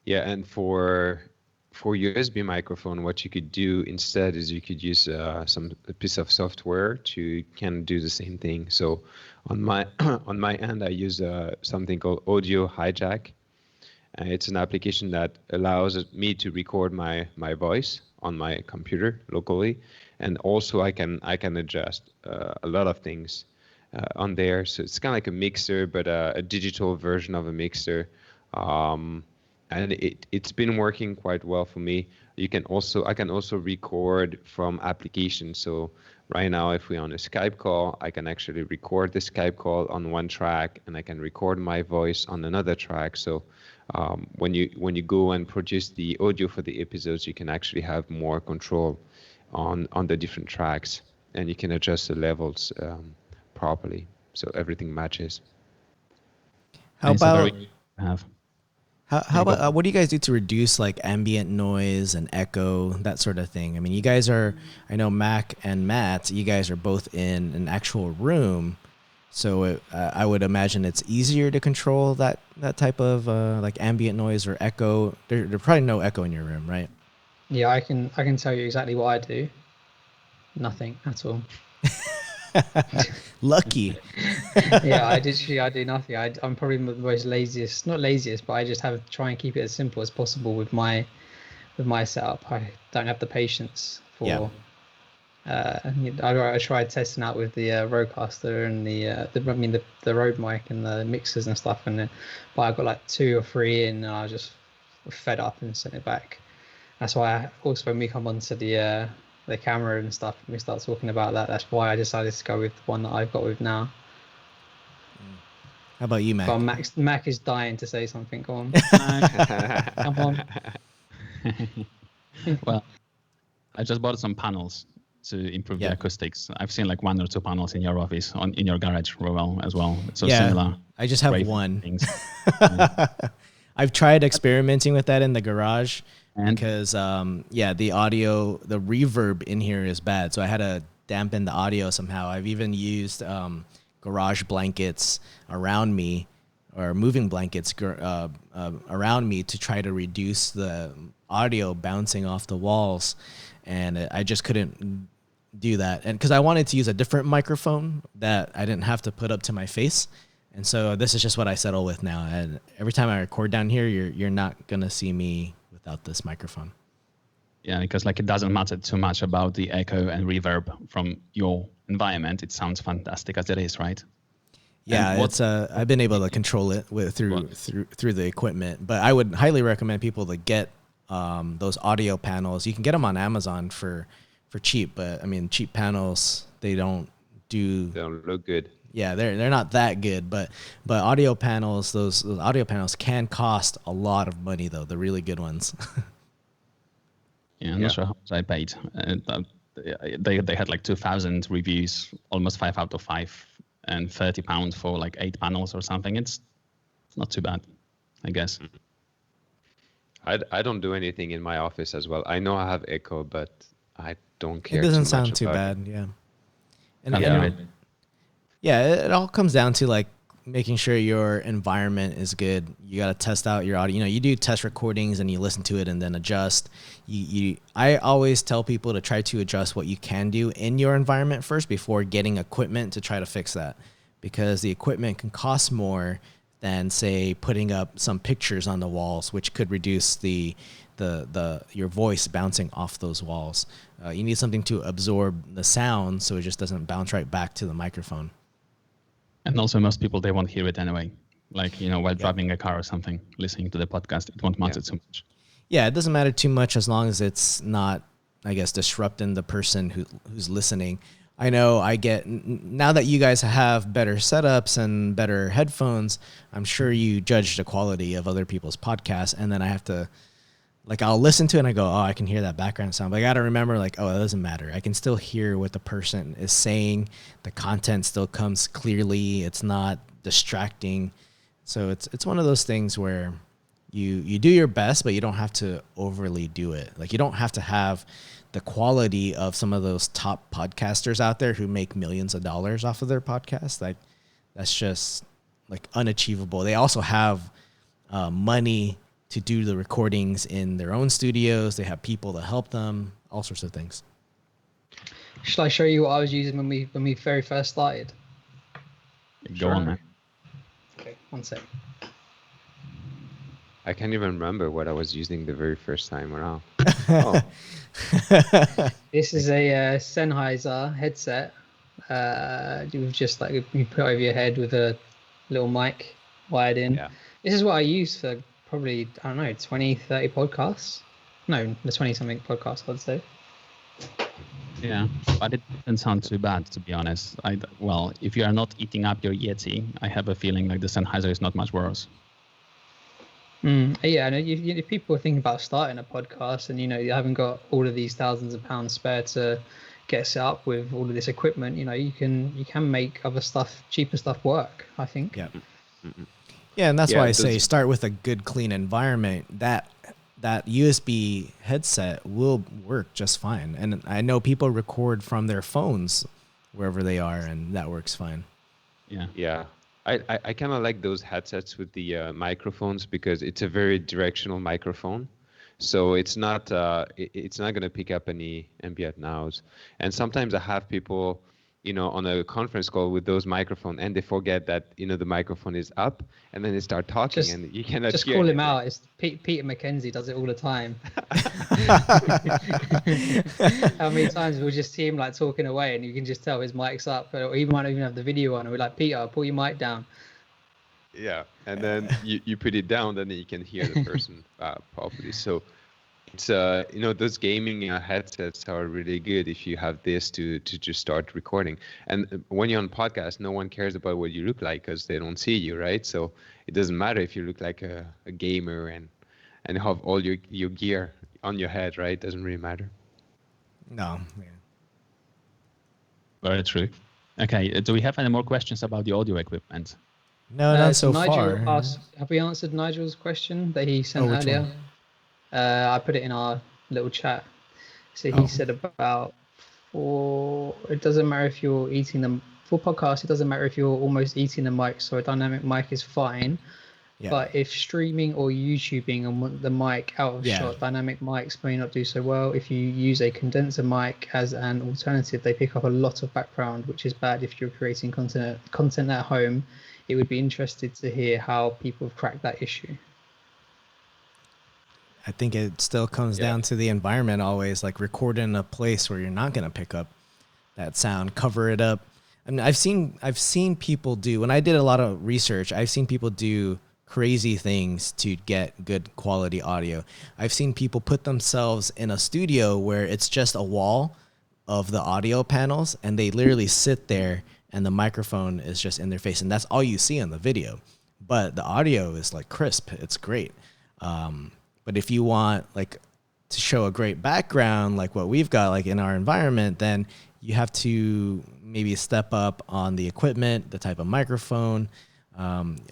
Yeah, and for USB microphone, what you could do instead is you could use a piece of software to kind of do the same thing. So on my on my end, I use something called Audio Hijack. It's an application that allows me to record my voice on my computer locally, and also I can adjust a lot of things on there. So it's kind of like a mixer, but a digital version of a mixer. And it's been working quite well for me. I can also record from applications. So right now, if we're on a Skype call, I can actually record the Skype call on one track, and I can record my voice on another track. So when you go and produce the audio for the episodes, you can actually have more control on the different tracks, and you can adjust the levels properly, so everything matches.
How about what do you guys do to reduce like ambient noise and echo, that sort of thing? I mean, you guys I know Mac and Matt, you guys are both in an actual room, so I would imagine it's easier to control that type of like ambient noise or echo. There's probably no echo in your room, right?
Yeah, I can tell you exactly what I do. Nothing at all.
Lucky.
Yeah, I do nothing. I'm probably the most laziest, not laziest, but I just have to try and keep it as simple as possible with my setup. I don't have the patience for.
Yeah.
I tried testing out with the Rodecaster and the Rode mic and the mixers and stuff, but I got like 2 or 3 in, and I was just fed up and sent it back. That's why also when we come onto the camera and stuff, and we start talking about that, that's why I decided to go with the one that I've got with now.
How about you, Mac?
Well, Mac is dying to say something. Go on. Come on.
Well, I just bought some panels to improve the acoustics. I've seen like 1 or 2 panels in your office, in your garage, Roel, as well. So similar.
I just have one. I've tried experimenting with that in the garage, because the audio, the reverb in here is bad, so I had to dampen the audio somehow. I've even used garage blankets around me, or moving blankets around me, to try to reduce the audio bouncing off the walls, and I just couldn't do that. And because I wanted to use a different microphone that I didn't have to put up to my face, and so this is just what I settle with now. And every time I record down here, you're not gonna see me without this microphone.
Yeah, because like it doesn't matter too much about the echo and reverb from your environment. It sounds fantastic as it is, right?
Yeah, it's I've been able to control it through the equipment, but I would highly recommend people to get those audio panels. You can get them on Amazon for cheap, but I mean, cheap panels, they don't
look good.
Yeah, they're not that good, but audio panels, those audio panels can cost a lot of money though, the really good ones.
Yeah, I'm not sure how much I paid. They had like 2,000 reviews, almost 5 out of 5, and £30 for like 8 panels or something. It's not too bad, I guess.
I don't do anything in my office as well. I know I have echo, but I don't care.
It doesn't
too much
sound too
about
bad,
it.
yeah. And it all comes down to like making sure your environment is good. You got to test out your audio. You do test recordings and you listen to it and then adjust. I always tell people to try to adjust what you can do in your environment first before getting equipment to try to fix that, because the equipment can cost more than, say, putting up some pictures on the walls, which could reduce your voice bouncing off those walls. You need something to absorb the sound so it just doesn't bounce right back to the microphone.
And also, most people, they won't hear it anyway. Like, while driving a car or something, listening to the podcast, it won't matter too much.
Yeah, it doesn't matter too much as long as it's not, I guess, disrupting the person who's listening. I know now that you guys have better setups and better headphones, I'm sure you judge the quality of other people's podcasts, and then I have to, I'll listen to it and I go, oh, I can hear that background sound. But I got to remember, it doesn't matter. I can still hear what the person is saying. The content still comes clearly. It's not distracting. So it's one of those things where you do your best, but you don't have to overly do it. You don't have to have the quality of some of those top podcasters out there who make millions of dollars off of their podcast. That's just unachievable. They also have money to do the recordings in their own studios. They have people to help them, all sorts of things.
Shall I show you what I was using when we very first started?
Go on, man.
Okay, one sec.
I can't even remember what I was using the very first time around. Oh.
This is a Sennheiser headset. You just you put over your head with a little mic wired in. Yeah. This is what I use for probably, I don't know, 20, 30 podcasts. No, the 20-something podcasts, I'd say.
Yeah, but it doesn't sound too bad, to be honest. If you are not eating up your Yeti, I have a feeling the Sennheiser is not much worse.
Yeah, and if people are thinking about starting a podcast and you haven't got all of these thousands of pounds spare to get set up with all of this equipment, you can make other stuff, cheaper stuff work, I think.
Yeah. Mm-hmm. Yeah, and that's why I say start with a good, clean environment. That USB headset will work just fine. And I know people record from their phones wherever they are, and that works fine.
Yeah.
Yeah. I kind of like those headsets with the microphones because it's a very directional microphone. So it's not going to pick up any ambient noise. And sometimes I have people, on a conference call with those microphones, and they forget that, the microphone is up, and then they start talking, and you cannot
just
hear
call
anything.
him out. It's Peter McKenzie does it all the time. How many times we'll just see him talking away, and you can just tell his mic's up, or he might not even have the video on, and we're like, Peter, pull your mic down.
Yeah, and then you put it down, then you can hear the person properly. So it's those gaming headsets are really good if you have this to just start recording. And when you're on podcast, no one cares about what you look like because they don't see you, right? So it doesn't matter if you look like a gamer and have all your gear on your head, right? It doesn't really matter.
No. Yeah.
Very true. Okay, do we have any more questions about the audio equipment?
No, not so
Nigel
far.
asked, have we answered Nigel's question that he sent earlier? I put it in our little chat. So he said about it doesn't matter if you're eating them for podcast. It doesn't matter if you're almost eating the mic. So a dynamic mic is fine. Yeah. But if streaming or YouTubing and want the mic out of shot, dynamic mics may not do so well. If you use a condenser mic as an alternative, they pick up a lot of background, which is bad if you're creating content at home. It would be interested to hear how people have cracked that issue.
I think it still comes down to the environment always, record in a place where you're not going to pick up that sound, cover it up. I mean, I've seen people do, when I did a lot of research, I've seen people do crazy things to get good quality audio. I've seen people put themselves in a studio where it's just a wall of the audio panels and they literally sit there and the microphone is just in their face, and that's all you see on the video. But the audio is crisp. It's great. But if you want to show a great background, like what we've got in our environment, then you have to maybe step up on the equipment, the type of microphone.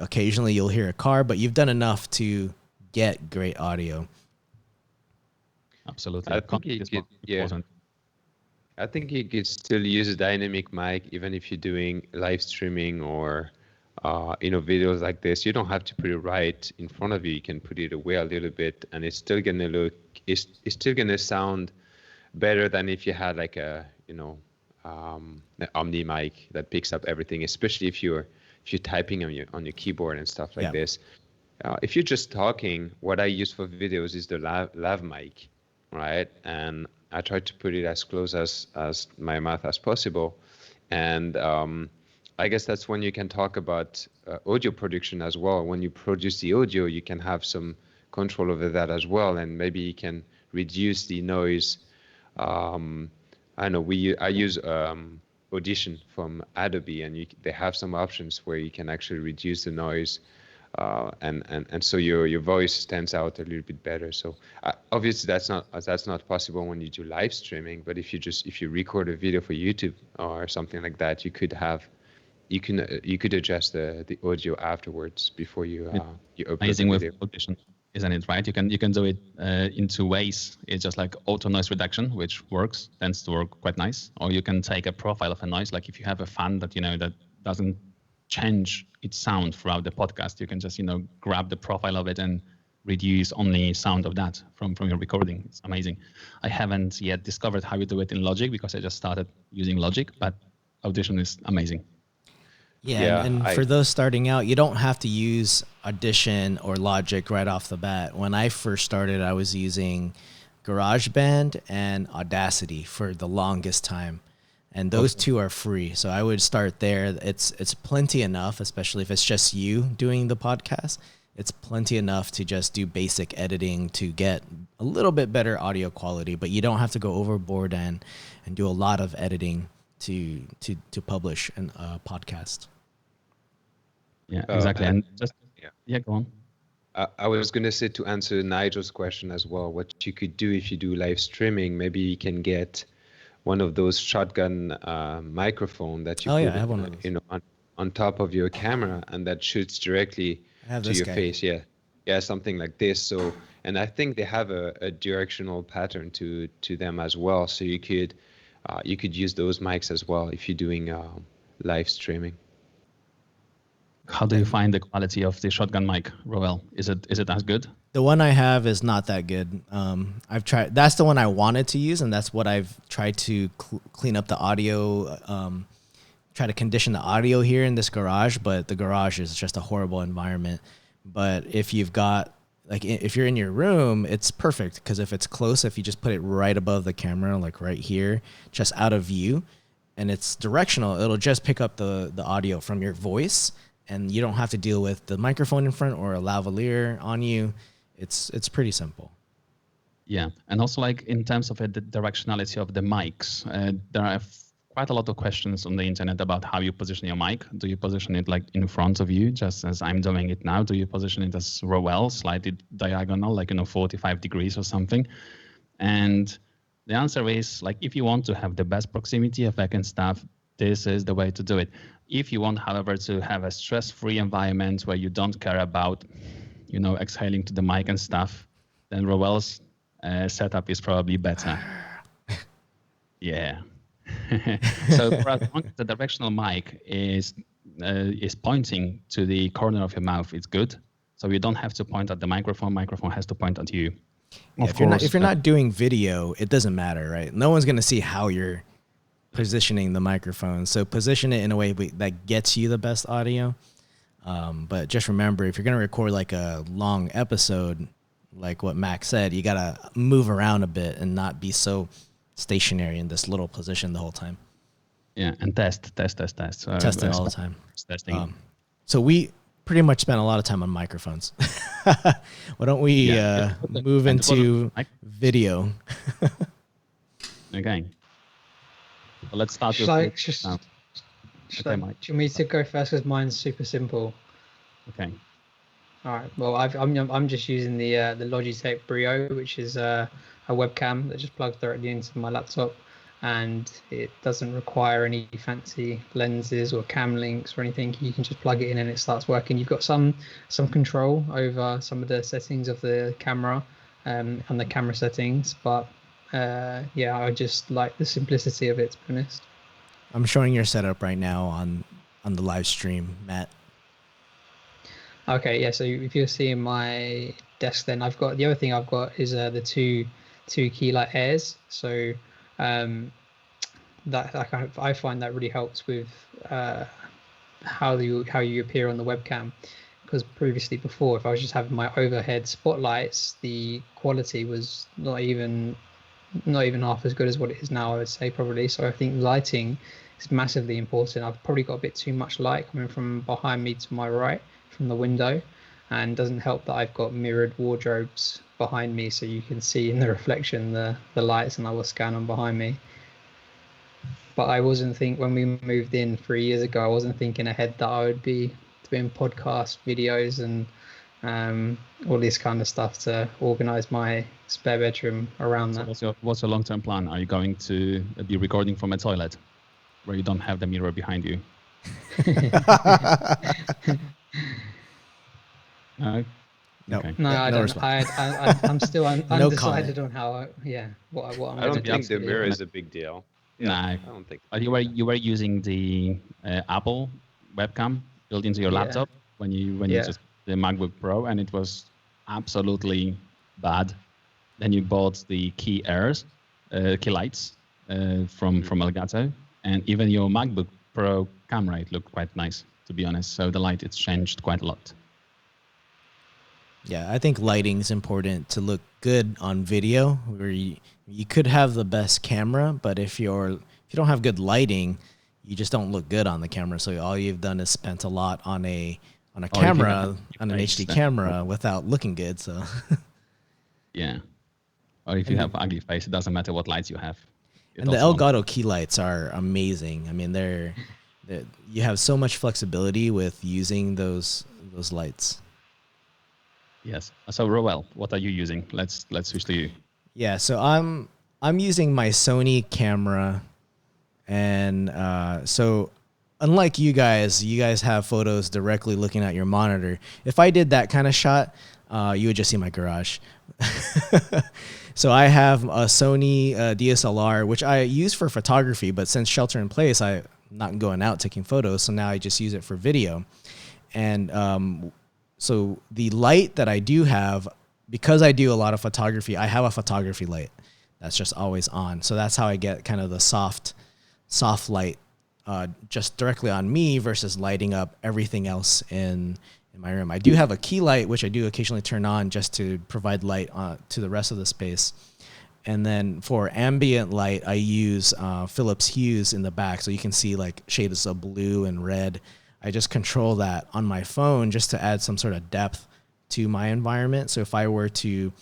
Occasionally you'll hear a car, but you've done enough to get great audio.
Absolutely.
I think you could still use a dynamic mic even if you're doing live streaming or videos like this, you don't have to put it right in front of you. You can put it away a little bit, and it's still gonna it's still gonna sound better than if you had like a an Omni mic that picks up everything, especially if you're typing on your keyboard and stuff like
Yeah.
this. If you're just talking, what I use for videos is the lav mic, right? And I try to put it as close as my mouth as possible. And I guess that's when you can talk about audio production as well. When you produce the audio, you can have some control over that as well, and maybe you can reduce the noise. I know I use Audition from Adobe, and they have some options where you can actually reduce the noise, and so your voice stands out a little bit better. So obviously that's not possible when you do live streaming, but if you record a video for YouTube or something like that, you could adjust the audio afterwards before you upload
Amazing
the
with
video.
Audition, isn't it? Right? You can do it in two ways. It's just like auto noise reduction, which tends to work quite nice. Or you can take a profile of a noise, like if you have a fan that that doesn't change its sound throughout the podcast, you can just grab the profile of it and reduce only sound of that from your recording. It's amazing. I haven't yet discovered how you do it in Logic because I just started using Logic, but Audition is amazing.
Yeah, and for those starting out, you don't have to use Audition or Logic right off the bat. When I first started, I was using GarageBand and Audacity for the longest time. And those two are free. So I would start there. It's plenty enough, especially if it's just you doing the podcast. It's plenty enough to just do basic editing to get a little bit better audio quality, but you don't have to go overboard and do a lot of editing to publish a podcast.
Yeah, exactly. And just go on.
I was going to say, to answer Nigel's question as well, what you could do if you do live streaming, maybe you can get one of those shotgun microphone that you
I have one of those.
On top of your camera, and that shoots directly to your face. Yeah, something like this. So, and I think they have a directional pattern to them as well. So you could use those mics as well if you're doing live streaming.
How do you find the quality of the shotgun mic, Roel? Is it as good?
The one I have is not that good. I've tried. That's the one I wanted to use, and that's what I've tried to clean up the audio. Try to condition the audio here in this garage, but the garage is just a horrible environment. But if you've got if you're in your room, it's perfect, because if it's close, if you just put it right above the camera, like right here, just out of view, and it's directional, it'll just pick up the audio from your voice, and you don't have to deal with the microphone in front or a lavalier on you. It's pretty simple.
Yeah, and also in terms of the directionality of the mics, there are quite a lot of questions on the internet about how you position your mic. Do you position it in front of you, just as I'm doing it now? Do you position it as Roel, slightly diagonal, 45 degrees or something? And the answer is, if you want to have the best proximity effect and stuff, this is the way to do it. If you want, however, to have a stress-free environment where you don't care about, exhaling to the mic and stuff, then Roel's setup is probably better. Yeah. So for as long as the directional mic is pointing to the corner of your mouth, it's good. So you don't have to point at the microphone. Microphone has to point at you.
Yeah, if you're not doing video, it doesn't matter, right? No one's gonna see how you're positioning the microphone. So position it in a way that gets you the best audio. But just remember, if you're gonna record a long episode, like what Max said, you gotta move around a bit and not be so stationary in this little position the whole time.
Yeah, and test.
Test it all the time.
Testing.
So we pretty much spent a lot of time on microphones. Why don't we move into video?
Okay. So let's start with.
Do you want me to go first? Because mine's super simple.
Okay.
All right. Well, I'm just using the Logitech Brio, which is a webcam that just plugs directly into my laptop, and it doesn't require any fancy lenses or cam links or anything. You can just plug it in and it starts working. You've got some control over some of the settings of the camera and the camera settings, but I just like the simplicity of it, to be honest.
I'm showing your setup right now on the live stream, Matt.
Okay, yeah. So if you're seeing my desk, then I've got the other thing I've got is the two key light airs. So um, that I find that really helps with how you appear on the webcam. Because previously, before, if I was just having my overhead spotlights, the quality was not even half as good as what it is now, I would say, probably. So I think lighting is massively important. I've probably got a bit too much light coming from behind me to my right from the window, and doesn't help that I've got mirrored wardrobes behind me, so you can see in the reflection the lights and I will scan on behind me. But I wasn't think when we moved in 3 years ago, I wasn't thinking ahead that I would be doing podcast videos and all this kind of stuff to organize my spare bedroom around
So
that.
what's your long-term plan? Are you going to be recording from a toilet where you don't have the mirror behind you? No.
No,
Okay.
No, I
no
don't.
response.
I'm still
No
undecided
comment.
on how. Yeah, what I'm
I
gonna
don't
do.
think the
To
mirror
be
is a big deal. Yeah,
No.
I don't think.
But you were using the Apple webcam built into your
Yeah,
laptop when you
yeah.
just the MacBook Pro, and it was absolutely bad. Then you bought the key lights from Elgato, and even your MacBook Pro camera, it looked quite nice, to be honest. So the light, it's changed quite a lot.
Yeah, I think lighting is important to look good on video. Where you could have the best camera, but if you don't have good lighting, you just don't look good on the camera. So all you've done is spent a lot on a
Or if you have
camera, on an
face,
HD
then
camera without looking good. So
yeah. Or if you
and
have ugly face, it doesn't matter what lights you have. It
and the
also won't.
Elgato key lights are amazing. I mean, you have so much flexibility with using those lights.
Yes. So Roel, what are you using? Let's switch to you.
Yeah, so I'm using my Sony camera, and so unlike you guys have photos directly looking at your monitor. If I did that kind of shot, you would just see my garage. So I have a Sony DSLR, which I use for photography, but since shelter in place, I'm not going out taking photos, so now I just use it for video. And so the light that I do have, because I do a lot of photography, I have a photography light that's just always on. So that's how I get kind of the soft light just directly on me versus lighting up everything else in my room. I do have a key light, which I do occasionally turn on just to provide light to the rest of the space. And then for ambient light, I use Philips Hues in the back. So you can see like shades of blue and red. I just control that on my phone just to add some sort of depth to my environment. So if I were to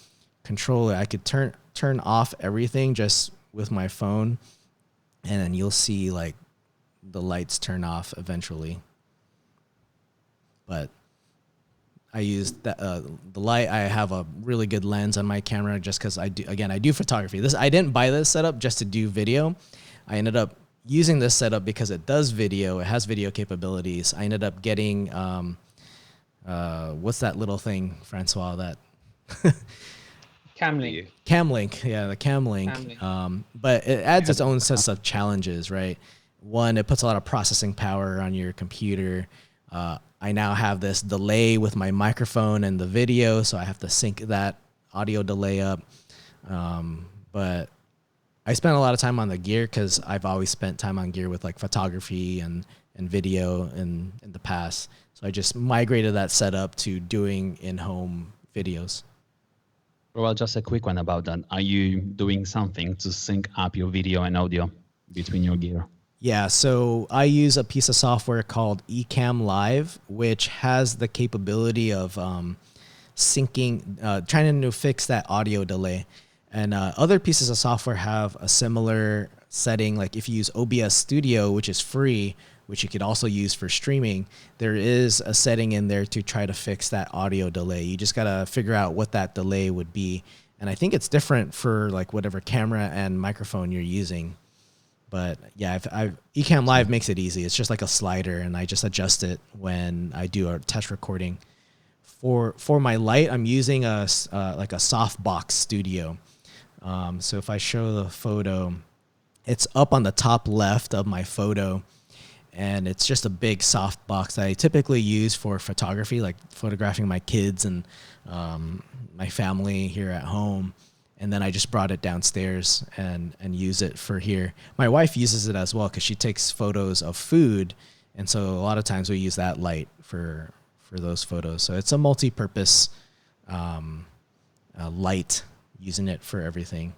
control it, I could turn off everything just with my phone, and then you'll see like the lights turn off eventually. But I use the light. I have a really good lens on my camera just because I do photography. I didn't buy this setup just to do video. I ended up using this setup because it does video. It has video capabilities. I ended up getting what's that little thing, Francois? That
Camlink.
Camlink, yeah, the Camlink.
Camlink.
But it adds its own sets of challenges, right? One, it puts a lot of processing power on your computer. I now have this delay with my microphone and the video, so I have to sync that audio delay up. But I spent a lot of time on the gear because I've always spent time on gear with like photography and video in the past. So I just migrated that setup to doing in-home videos.
Well, just a quick one about that. Are you doing something to sync up your video and audio between your gear?
Yeah, so I use a piece of software called Ecamm Live, which has the capability of syncing, trying to fix that audio delay. And other pieces of software have a similar setting. Like if you use OBS Studio, which is free, which you could also use for streaming, there is a setting in there to try to fix that audio delay. You just got to figure out what that delay would be. And I think it's different for like whatever camera and microphone you're using. But yeah, Ecamm Live makes it easy. It's just like a slider, and I just adjust it when I do a test recording. For my light, I'm using like a softbox studio. So if I show the photo, it's up on the top left of my photo, and it's just a big soft box that I typically use for photography, like photographing my kids and my family here at home. And then I just brought it downstairs and use it for here. My wife uses it as well because she takes photos of food, and so a lot of times we use that light for those photos. So it's a multi-purpose light, using it for everything.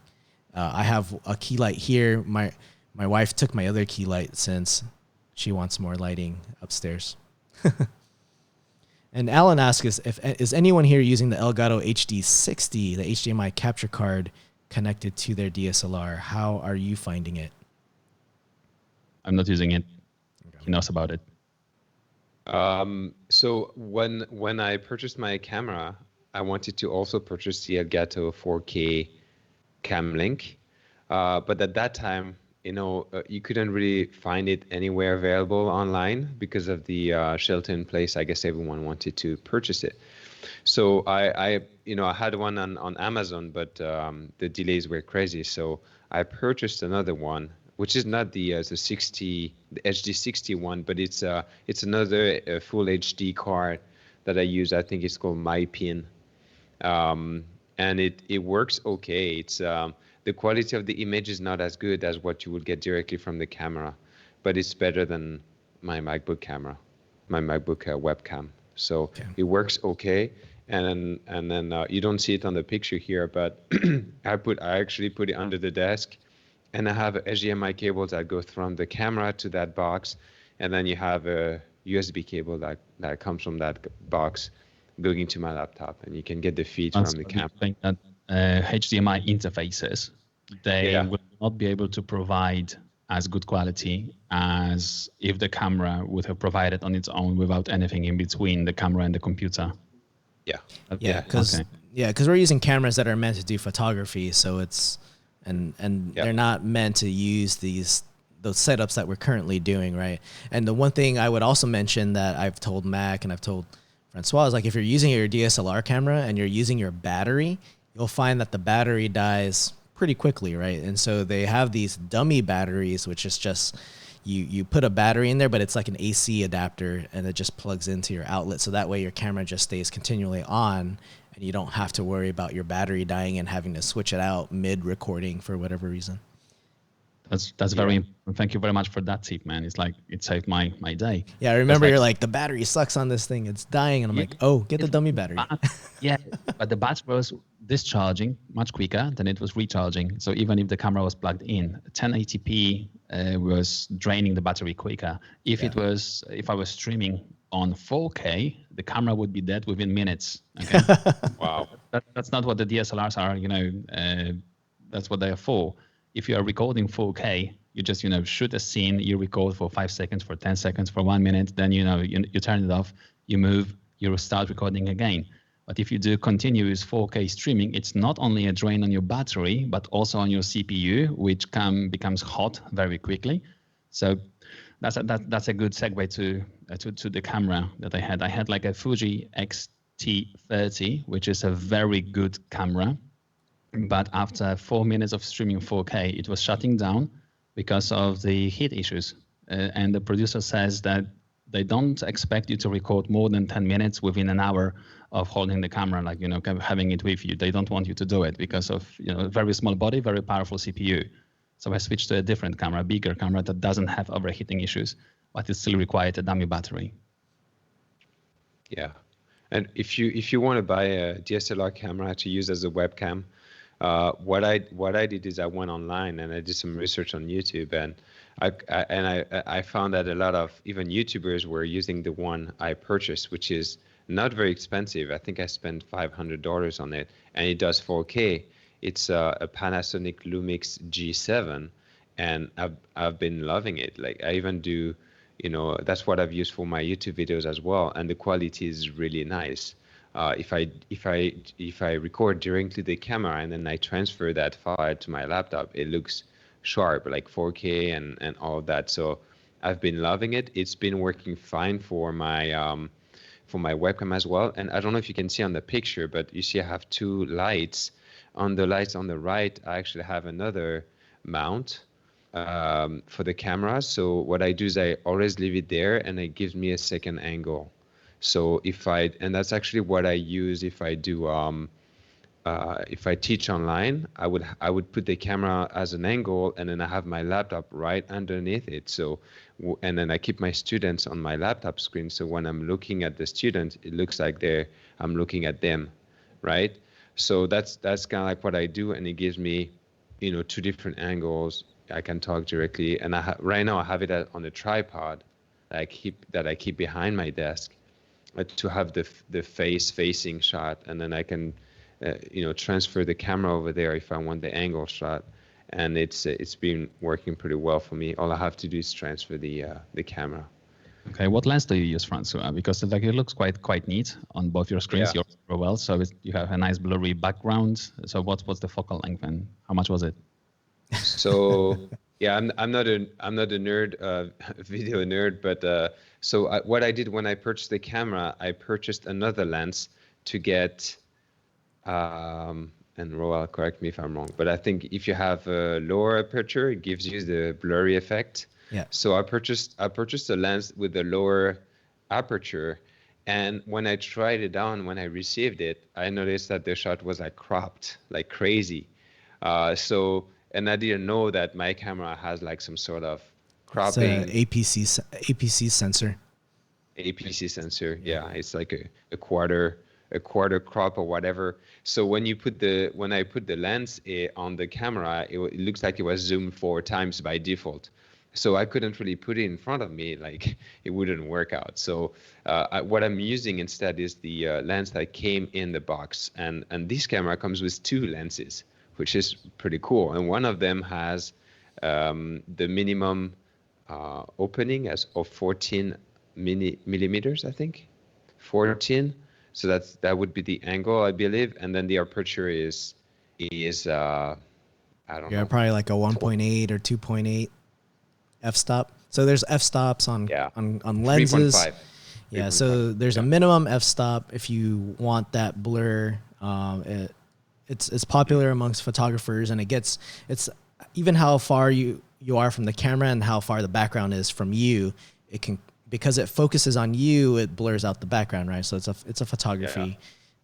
I have a key light here. My wife took my other key light since she wants more lighting upstairs. And Alan asks if is anyone here using the Elgato HD60, the HDMI capture card, connected to their DSLR? How are you finding it?
I'm not using it. He knows about it.
So when I purchased my camera, I wanted to also purchase the Elgato 4K Cam Link, but at that time, you couldn't really find it anywhere available online because of the shelter in place. I guess everyone wanted to purchase it. So I had one on Amazon, but the delays were crazy. So I purchased another one, which is not the HD60 one, but it's another full HD card that I use. I think it's called MyPin, and it works okay. It's the quality of the image is not as good as what you would get directly from the camera, but it's better than my MacBook camera, my MacBook webcam. So okay. It works okay. And then you don't see it on the picture here, but I actually put it under the desk, and I have HDMI cables that go from the camera to that box, and then you have a USB cable that comes from that box going into my laptop, and you can get the feed from the camera.
That HDMI interfaces, they will not be able to provide as good quality as if the camera would have provided on its own without anything in between the camera and the computer.
Because we're using cameras that are meant to do photography, so it's they're not meant to use those setups that we're currently doing, right? And the one thing I would also mention that I've told Mac and I've told Francois is, like, if you're using your DSLR camera and you're using your battery, you'll find that the battery dies pretty quickly, right? And so they have these dummy batteries, which is just you put a battery in there, but it's like an AC adapter, and it just plugs into your outlet. So that way your camera just stays continually on, and you don't have to worry about your battery dying and having to switch it out mid-recording for whatever reason.
That's very important. Thank you very much for that tip, man. It's like it saved my day.
Yeah, I remember you're like, the battery sucks on this thing. It's dying. And I'm like, oh, get the dummy battery.
But the battery was discharging much quicker than it was recharging. So even if the camera was plugged in, 1080p was draining the battery quicker. If I was streaming on 4K, the camera would be dead within minutes. Okay.
Wow.
That's not what the DSLRs are. That's what they are for. If you are recording 4K, you just shoot a scene, you record for 5 seconds, for 10 seconds, for 1 minute, then you turn it off, you move, you start recording again. But if you do continuous 4K streaming, it's not only a drain on your battery, but also on your CPU, which becomes hot very quickly. So that's a good segue to the camera that I had. I had like a Fuji X-T30, which is a very good camera. But after 4 minutes of streaming 4K, it was shutting down because of the heat issues. And the producer says that they don't expect you to record more than 10 minutes within an hour of holding the camera, like, having it with you. They don't want you to do it because of, very small body, very powerful CPU. So I switched to a different camera, a bigger camera that doesn't have overheating issues, but it still required a dummy battery.
Yeah. And if you want to buy a DSLR camera to use as a webcam, what I did is I went online and I did some research on YouTube, and I found that a lot of even YouTubers were using the one I purchased, which is not very expensive. I think I spent $500 on it, and it does 4K. It's a Panasonic Lumix G7, and I've been loving it. Like, I even do, that's what I've used for my YouTube videos as well, and the quality is really nice. If I record directly the camera and then I transfer that file to my laptop, it looks sharp, like 4K and all of that. So I've been loving it. It's been working fine for my webcam as well. And I don't know if you can see on the picture, but you see I have two lights. On the lights on the right, I actually have another mount, for the camera. So what I do is I always leave it there, and it gives me a second angle. So and that's actually what I use if I do if I teach online. I would put the camera as an angle, and then I have my laptop right underneath it. So, and then I keep my students on my laptop screen. So when I'm looking at the student, it looks like I'm looking at them, right? So that's kind of like what I do, and it gives me, two different angles. I can talk directly, and right now I have it on a tripod that I keep behind my desk to have the facing shot, and then I can transfer the camera over there if I want the angle shot, and it's been working pretty well for me. All I have to do is transfer the camera.
Okay, what lens do you use, Francois? Because it looks quite neat on both your screens.
Yeah.
You're well, so you have a nice blurry background. So what's the focal length and how much was it?
So yeah, I'm not a nerd, video nerd, but what I did when I purchased the camera, I purchased another lens to get. And Roel, correct me if I'm wrong, but I think if you have a lower aperture, it gives you the blurry effect.
Yeah.
So I purchased a lens with a lower aperture, and when I tried it on, when I received it, I noticed that the shot was like cropped like crazy. And I didn't know that my camera has like some sort of cropping.
It's APC sensor.
APC sensor, yeah, it's like a quarter crop or whatever. So when I put the lens on the camera, it looks like it was zoomed 4 times by default. So I couldn't really put it in front of me, like it wouldn't work out. So what I'm using instead is the lens that came in the box, and this camera comes with 2 lenses, which is pretty cool. And one of them has the minimum opening of 14 millimeters, I think, 14. So that would be the angle, I believe, and then the aperture is I don't know.
Yeah, probably like a 1.8 or 2.8 f-stop. So there's f-stops on lenses.
3.5.
Yeah, so there's a minimum f-stop if you want that blur. It's popular amongst photographers, and it's even how far you are from the camera and how far the background is from you. It can, because it focuses on you, it blurs out the background, right? So it's a photography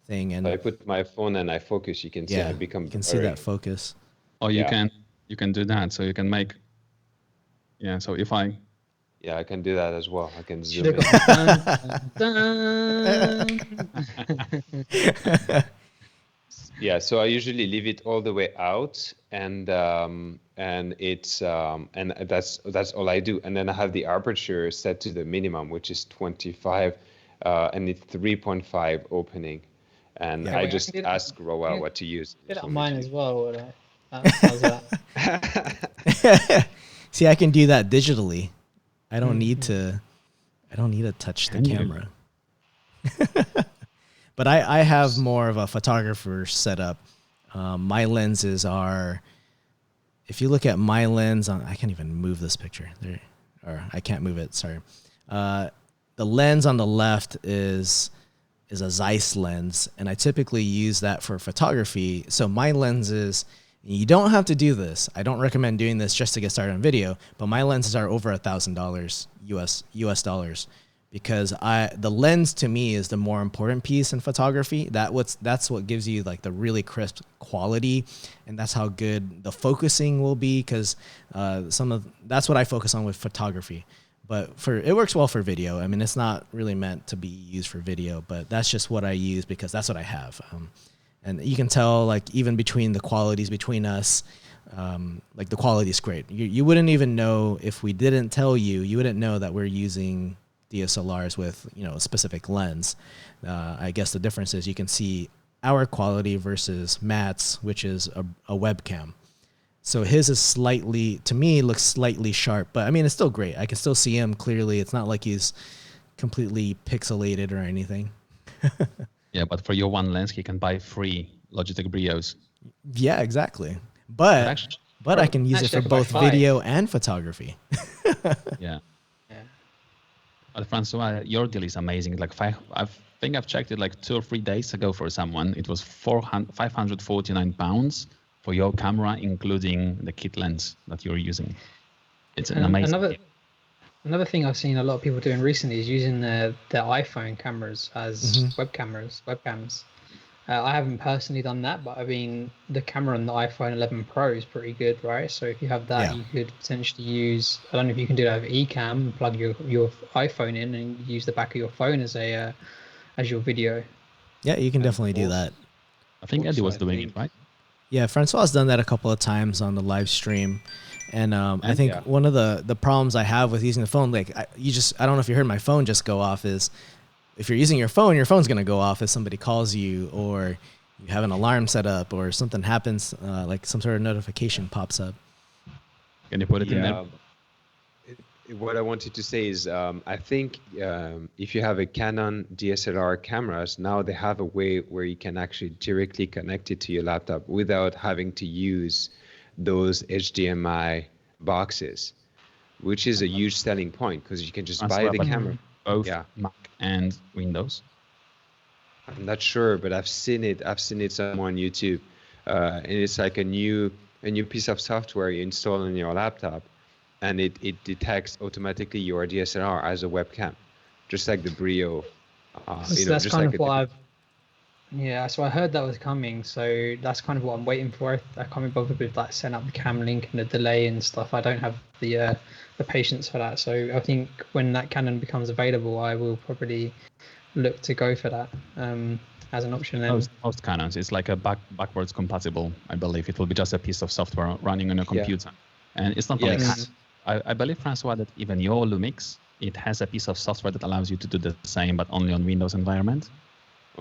thing. And
so I put my phone and I focus. You can see I become.
You can see that focus.
Oh, you can do that. So you can make. Yeah. So if I.
Yeah, I can do that as well. I can zoom in. Yeah, so I usually leave it all the way out, and it's and that's all I do. And then I have the aperture set to the minimum, which is 25, and it's 3.5 opening. And I just ask Roel what to use.
Get it on mine as well. How's that?
See, I can do that digitally. I don't need to touch the camera. But I have more of a photographer setup. My lenses are, if you look at my lens, I can't even move this picture. I can't move it, sorry. The lens on the left is a Zeiss lens, and I typically use that for photography. So my lenses, you don't have to do this. I don't recommend doing this just to get started on video, but my lenses are over $1,000 US dollars. Because the lens to me is the more important piece in photography. That's what gives you like the really crisp quality, and that's how good the focusing will be. Because that's what I focus on with photography. But it works well for video. I mean, it's not really meant to be used for video, but that's just what I use because that's what I have. And you can tell, like, even between the qualities between us, like the quality is great. You wouldn't even know if we didn't tell you. You wouldn't know that we're using DSLRs with a specific lens. I guess the difference is you can see our quality versus Matt's, which is a webcam. So his is to me looks slightly sharp, but I mean it's still great. I can still see him clearly. It's not like he's completely pixelated or anything.
Yeah, but for your one lens, he can buy 3 Logitech Brios.
Yeah, exactly. But I can use it for both video and photography.
Yeah. But Francois, your deal is amazing. Like I think I've checked it like 2 or 3 days ago for someone. It was £549 for your camera, including the kit lens that you're using. It's an
And
amazing.
another thing I've seen a lot of people doing recently is using their iPhone cameras as webcams. I haven't personally done that, but I mean, the camera on the iPhone 11 Pro is pretty good, right? So if you have that,
Yeah.
you could potentially use, I don't know if you can do that with Ecamm, plug your iPhone in and use the back of your phone as as your video.
Yeah, you can
And
definitely do that.
I think Eddie
also,
was
I
doing
think-
it, right?
Yeah, Francois has done that a couple of times on the live stream, and I
And
think
yeah.
one of the problems I have with using the phone, like I don't know if you heard my phone just go off, is if you're using your phone's gonna go off if somebody calls you or you have an alarm set up or something happens, like some sort of notification pops up.
Can you put it in there?
What I wanted to say is, I think if you have a Canon DSLR cameras, now they have a way where you can actually directly connect it to your laptop without having to use those HDMI boxes, which is a huge selling point because you can just buy the camera.
Both
Yeah.
Mac and Windows.
I'm not sure, but I've seen it. I've seen it somewhere on YouTube, and it's like a new piece of software you install on your laptop, and it detects automatically your DSLR as a webcam, just like the Brio.
So that's kind of what so I heard that was coming. So that's kind of what I'm waiting for. I can't be bothered with like setting up the cam link and the delay and stuff. I don't have the patience for that. So I think when that Canon becomes available, I will probably look to go for that as an option. Then
Most Canons, it's like a backwards compatible. I believe it will be just a piece of software running on a computer, and it's not only
Yes.
Canon. I believe, Francois, that even your Lumix, it has a piece of software that allows you to do the same, but only on Windows environment.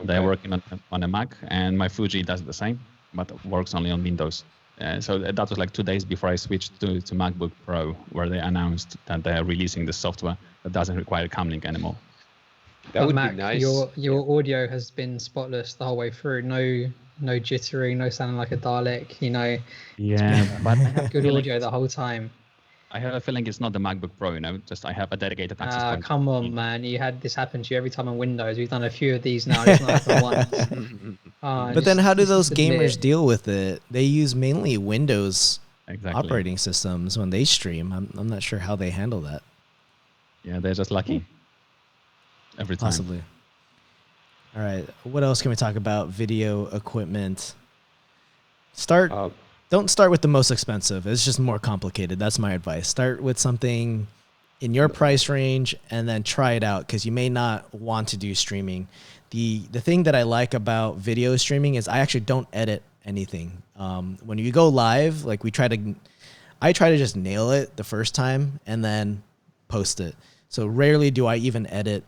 They're working on a Mac, and my Fuji does the same, but works only on Windows. So that was like 2 days before I switched to MacBook Pro, where they announced that they're releasing the software that doesn't require Camlink anymore.
That would
Mac,
be nice.
Your audio has been spotless the whole way through. No jittering, no sounding like a Dalek.
Yeah, but I have
good audio the whole time.
I have a feeling it's not the MacBook Pro, just I have a dedicated access point.
Come on, man. You had this happen to you every time on Windows. We've done a few of these now. It's not happened once.
But then how do those
admit
gamers
it.
deal with it? They use mainly Windows
Exactly.
operating systems when they stream. I'm not sure how they handle that.
Yeah, they're just lucky. Every time.
Possibly. All right. What else can we talk about? Video equipment. Don't start with the most expensive. It's just more complicated. That's my advice. Start with something in your price range and then try it out because you may not want to do streaming. The thing that I like about video streaming is I actually don't edit anything. When you go live, like I try to just nail it the first time and then post it. So rarely do I even edit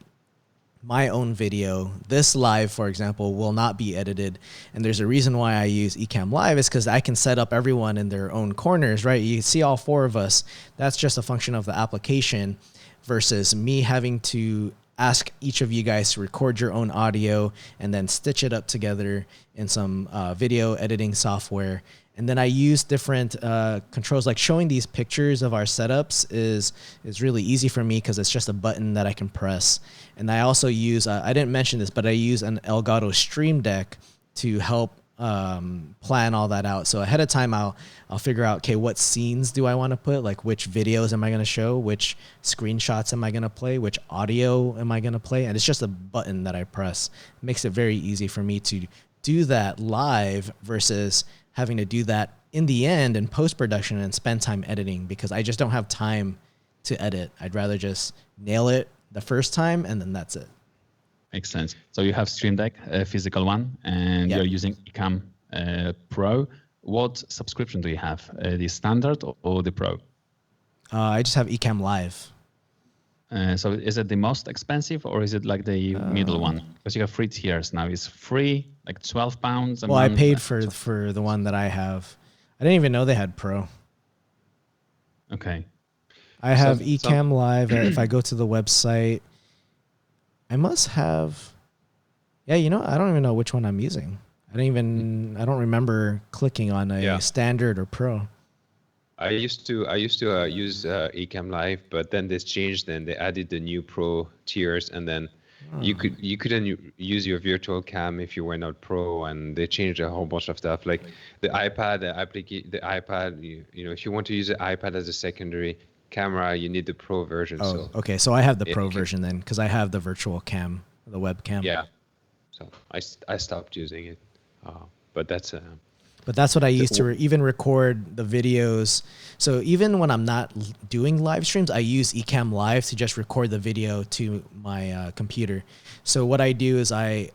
my own video. This live, for example, will not be edited. And there's a reason why I use Ecamm Live is because I can set up everyone in their own corners, right? You see all four of us. That's just a function of the application versus me having to ask each of you guys to record your own audio and then stitch it up together in some video editing software. And then I use different controls, like showing these pictures of our setups is really easy for me because it's just a button that I can press. And I also use, I didn't mention this, but I use an Elgato Stream Deck to help plan all that out. So ahead of time, I'll figure out, okay, what scenes do I want to put? Like which videos am I going to show? Which screenshots am I going to play? Which audio am I going to play? And it's just a button that I press. It makes it very easy for me to do that live versus having to do that in the end in post-production and spend time editing because I just don't have time to edit. I'd rather just nail it the first time and then that's it.
Makes sense. So you have Stream Deck, a physical one, and you're using Ecamm Pro. What subscription do you have? The standard or the Pro?
I just have Ecamm Live.
So is it the most expensive or is it like the middle one? Because you have 3 tiers now. It's free, like £12 a month.
Well, I paid for the one that I have. I didn't even know they had Pro.
Okay.
I have Ecamm Live. If I go to the website, I must have. Yeah, I don't even know which one I'm using. I don't remember clicking on a standard or Pro.
I used to use Ecamm Live, but then this changed. Then they added the new Pro tiers, and then You couldn't use your virtual cam if you were not pro, and they changed a whole bunch of stuff. Like the iPad, the iPad. You know, if you want to use the iPad as a secondary camera, you need the pro version.
Oh,
So
okay. So I have the
it
pro
can-
version then, because I have the virtual cam, the webcam.
yeah. So I stopped using it, but that's
But that's what I use to even record the videos. So even when I'm not doing live streams, I use Ecamm Live to just record the video to my computer. So what I do is I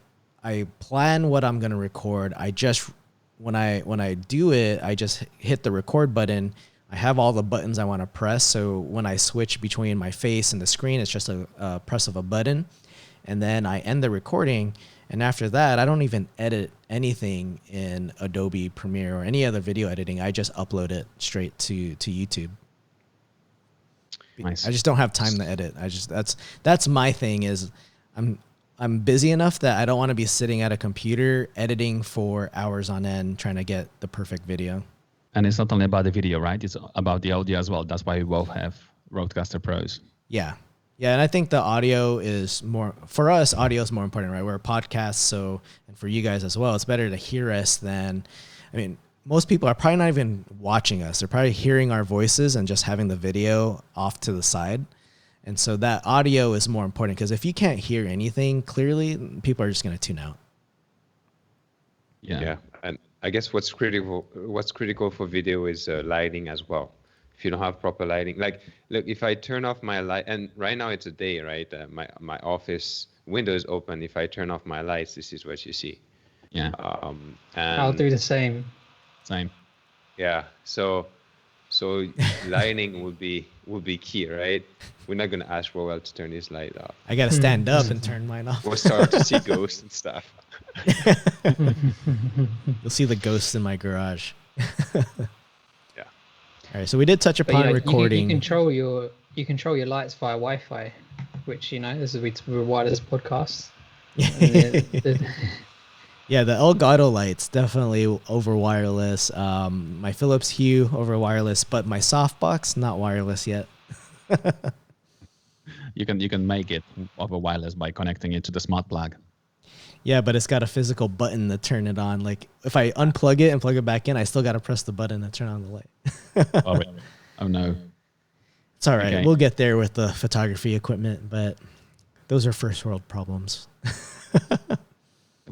plan what I'm going to record. I just when I do it, I just hit the record button. I have all the buttons I want to press. So when I switch between my face and the screen, it's just a press of a button, and then I end the recording. And after that, I don't even edit anything in Adobe Premiere or any other video editing. I just upload it straight to YouTube.
Nice.
I just don't have time to edit. That's my thing is I'm busy enough that I don't want to be sitting at a computer editing for hours on end trying to get the perfect video.
And it's not only about the video, right? It's about the audio as well. That's why we both have Rodecaster Pros.
Yeah. Yeah, and I think the audio is more, for us, audio is more important, right? We're a podcast, so, and for you guys as well, it's better to hear us than, I mean, most people are probably not even watching us. They're probably hearing our voices and just having the video off to the side. And so that audio is more important because if you can't hear anything clearly, people are just going to tune out.
yeah. And I guess what's critical for video is lighting as well. If you don't have proper lighting, like look, if I turn off my light, and right now it's a day, right? My office window is open. If I turn off my lights, this is what you see.
Yeah.
And
I'll do the same.
Same.
yeah. So lighting will be key, right? We're not gonna ask Roel to turn his light off.
I got to stand up and turn mine off.
We'll start to see ghosts and stuff.
You'll see the ghosts in my garage.
Yeah.
All right, so we did touch
But
upon
yeah,
recording.
you control your lights via Wi-Fi, which this is we're wireless podcasts.
Yeah, the Elgato lights definitely over wireless. My Philips Hue over wireless, but my softbox not wireless yet.
You can make it over wireless by connecting it to the smart plug.
Yeah, but it's got a physical button to turn it on. Like if I unplug it and plug it back in, I still got to press the button to turn on the light.
Oh no.
It's all right.
Okay.
We'll get there with the photography equipment, but those are first world problems.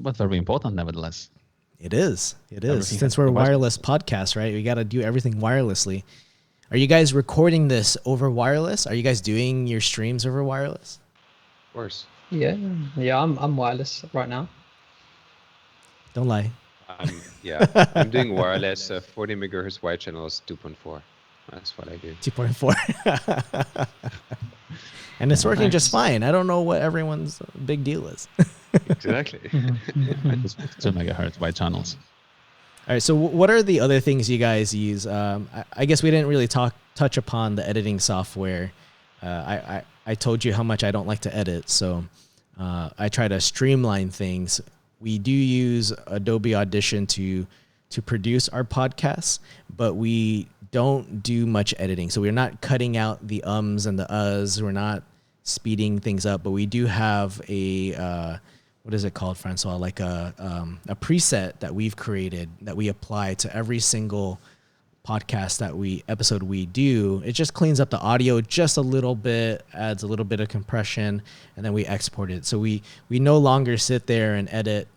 But very important nevertheless.
It is. It is.
Everything
Since
has
we're a
to be
wireless podcast, right? We got to do everything wirelessly. Are you guys recording this over wireless? Are you guys doing your streams over wireless?
Of course.
Yeah, I'm wireless right now.
Don't lie.
Yeah, I'm doing wireless 40 megahertz wide channels 2.4. That's what I do.
2.4. And it's working just fine. I don't know what everyone's big deal is.
Exactly.
2 megahertz wide channels.
All right. So what are the other things you guys use? I guess we didn't really touch upon the editing software. I told you how much I don't like to edit. So I try to streamline things. We do use Adobe Audition to produce our podcasts, but we don't do much editing. So we're not cutting out the ums and the uhs. We're not speeding things up, but we do have a, what is it called, Francois? Like a preset that we've created that we apply to every single podcast episode we do. It just cleans up the audio just a little bit, adds a little bit of compression, and then we export it. So we no longer sit there and edit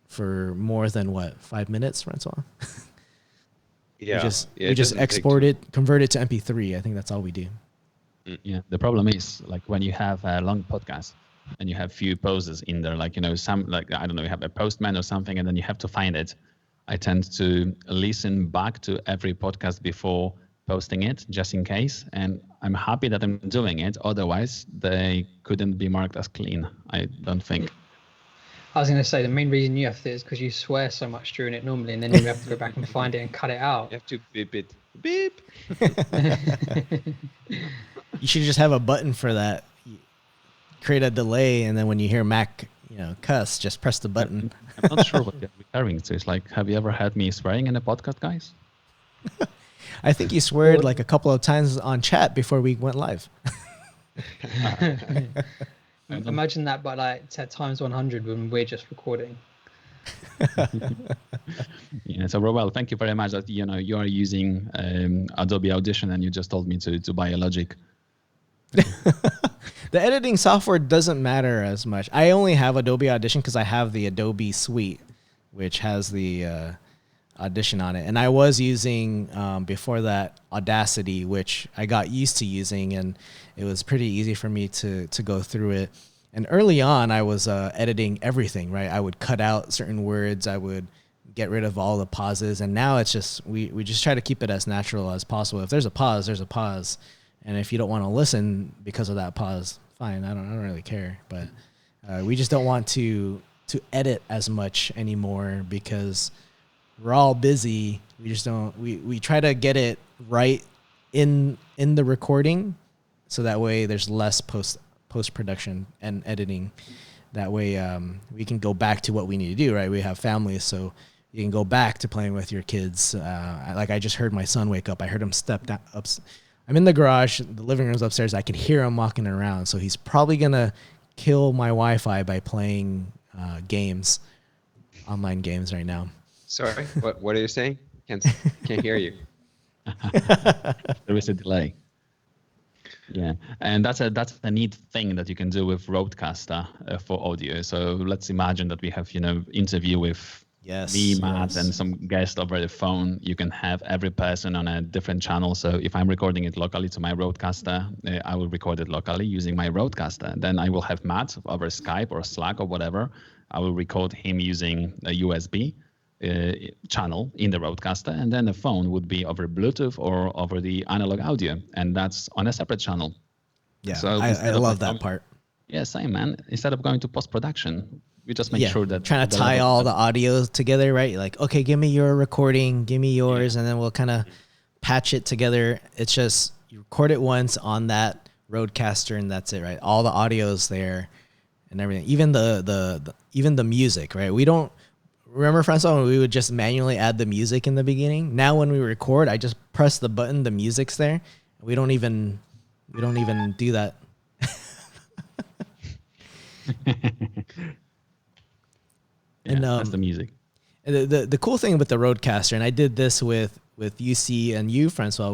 for more than 5 minutes, Francois?
Yeah.
We just export it, convert it to MP3. I think that's all we do.
Yeah. The problem is like when you have a long podcast and you have few pauses in there, like, some, like, I don't know, you have a postman or something, and then you have to find it. I tend to listen back to every podcast before posting it, just in case. And I'm happy that I'm doing it. Otherwise, they couldn't be marked as clean, I don't think.
I was going to say the main reason you have to do it is because you swear so much during it normally, and then you have to go back and find it and cut it out.
You have to beep it. Beep.
You should just have a button for that. Create a delay, and then when you hear Mac, cuss, just press the button.
I'm not sure what you're referring to. It's like, have you ever heard me swearing in a podcast, guys?
I think you sweared like a couple of times on chat before we went live.
Imagine that, but like times 100 when we're just recording.
Yeah. So Roel, thank you very much that you are using Adobe Audition, and you just told me to buy a Logic.
The editing software doesn't matter as much. I only have Adobe Audition because I have the Adobe Suite, which has the Audition on it. And I was using, before that, Audacity, which I got used to using, and it was pretty easy for me to go through it. And early on, I was editing everything, right? I would cut out certain words. I would get rid of all the pauses. And now it's just, we just try to keep it as natural as possible. If there's a pause, there's a pause. And if you don't want to listen because of that pause, fine. I don't really care. But we just don't want to edit as much anymore because we're all busy. We just don't. We try to get it right in the recording, so that way there's less post production and editing. That way we can go back to what we need to do. Right? We have families, so you can go back to playing with your kids. Like I just heard my son wake up. I heard him step down up. I'm in the garage, the living room's upstairs. I can hear him walking around. So he's probably going to kill my Wi-Fi by playing games, online games right now.
Sorry, what are you saying? Can't hear you.
There is a delay. Yeah, and that's a neat thing that you can do with Roadcaster for audio. So let's imagine that we have, interview with me, Matt, and some guest over the phone. You can have every person on a different channel. So if I'm recording it locally to my Roadcaster, I will record it locally using my Roadcaster. Then I will have Matt over Skype or Slack or whatever. I will record him using a USB channel in the Roadcaster, and then the phone would be over Bluetooth or over the analog audio, and that's on a separate channel.
Yeah, so I love that part.
Yeah, same, man. Instead of going to post-production, we just make sure that
trying to tie all the audio together, right? Like, okay, give me your recording, give me yours, and then we'll kind of patch it together. It's just you record it once on that Roadcaster, and that's it, right? All the audio's there and everything, even the music, right? We don't remember, Francois, when we would just manually add the music in the beginning. Now when we record, I just press the button, the music's there. We don't even do that.
And that's the music.
The cool thing with the Roadcaster, and I did this with UC and you, Francois.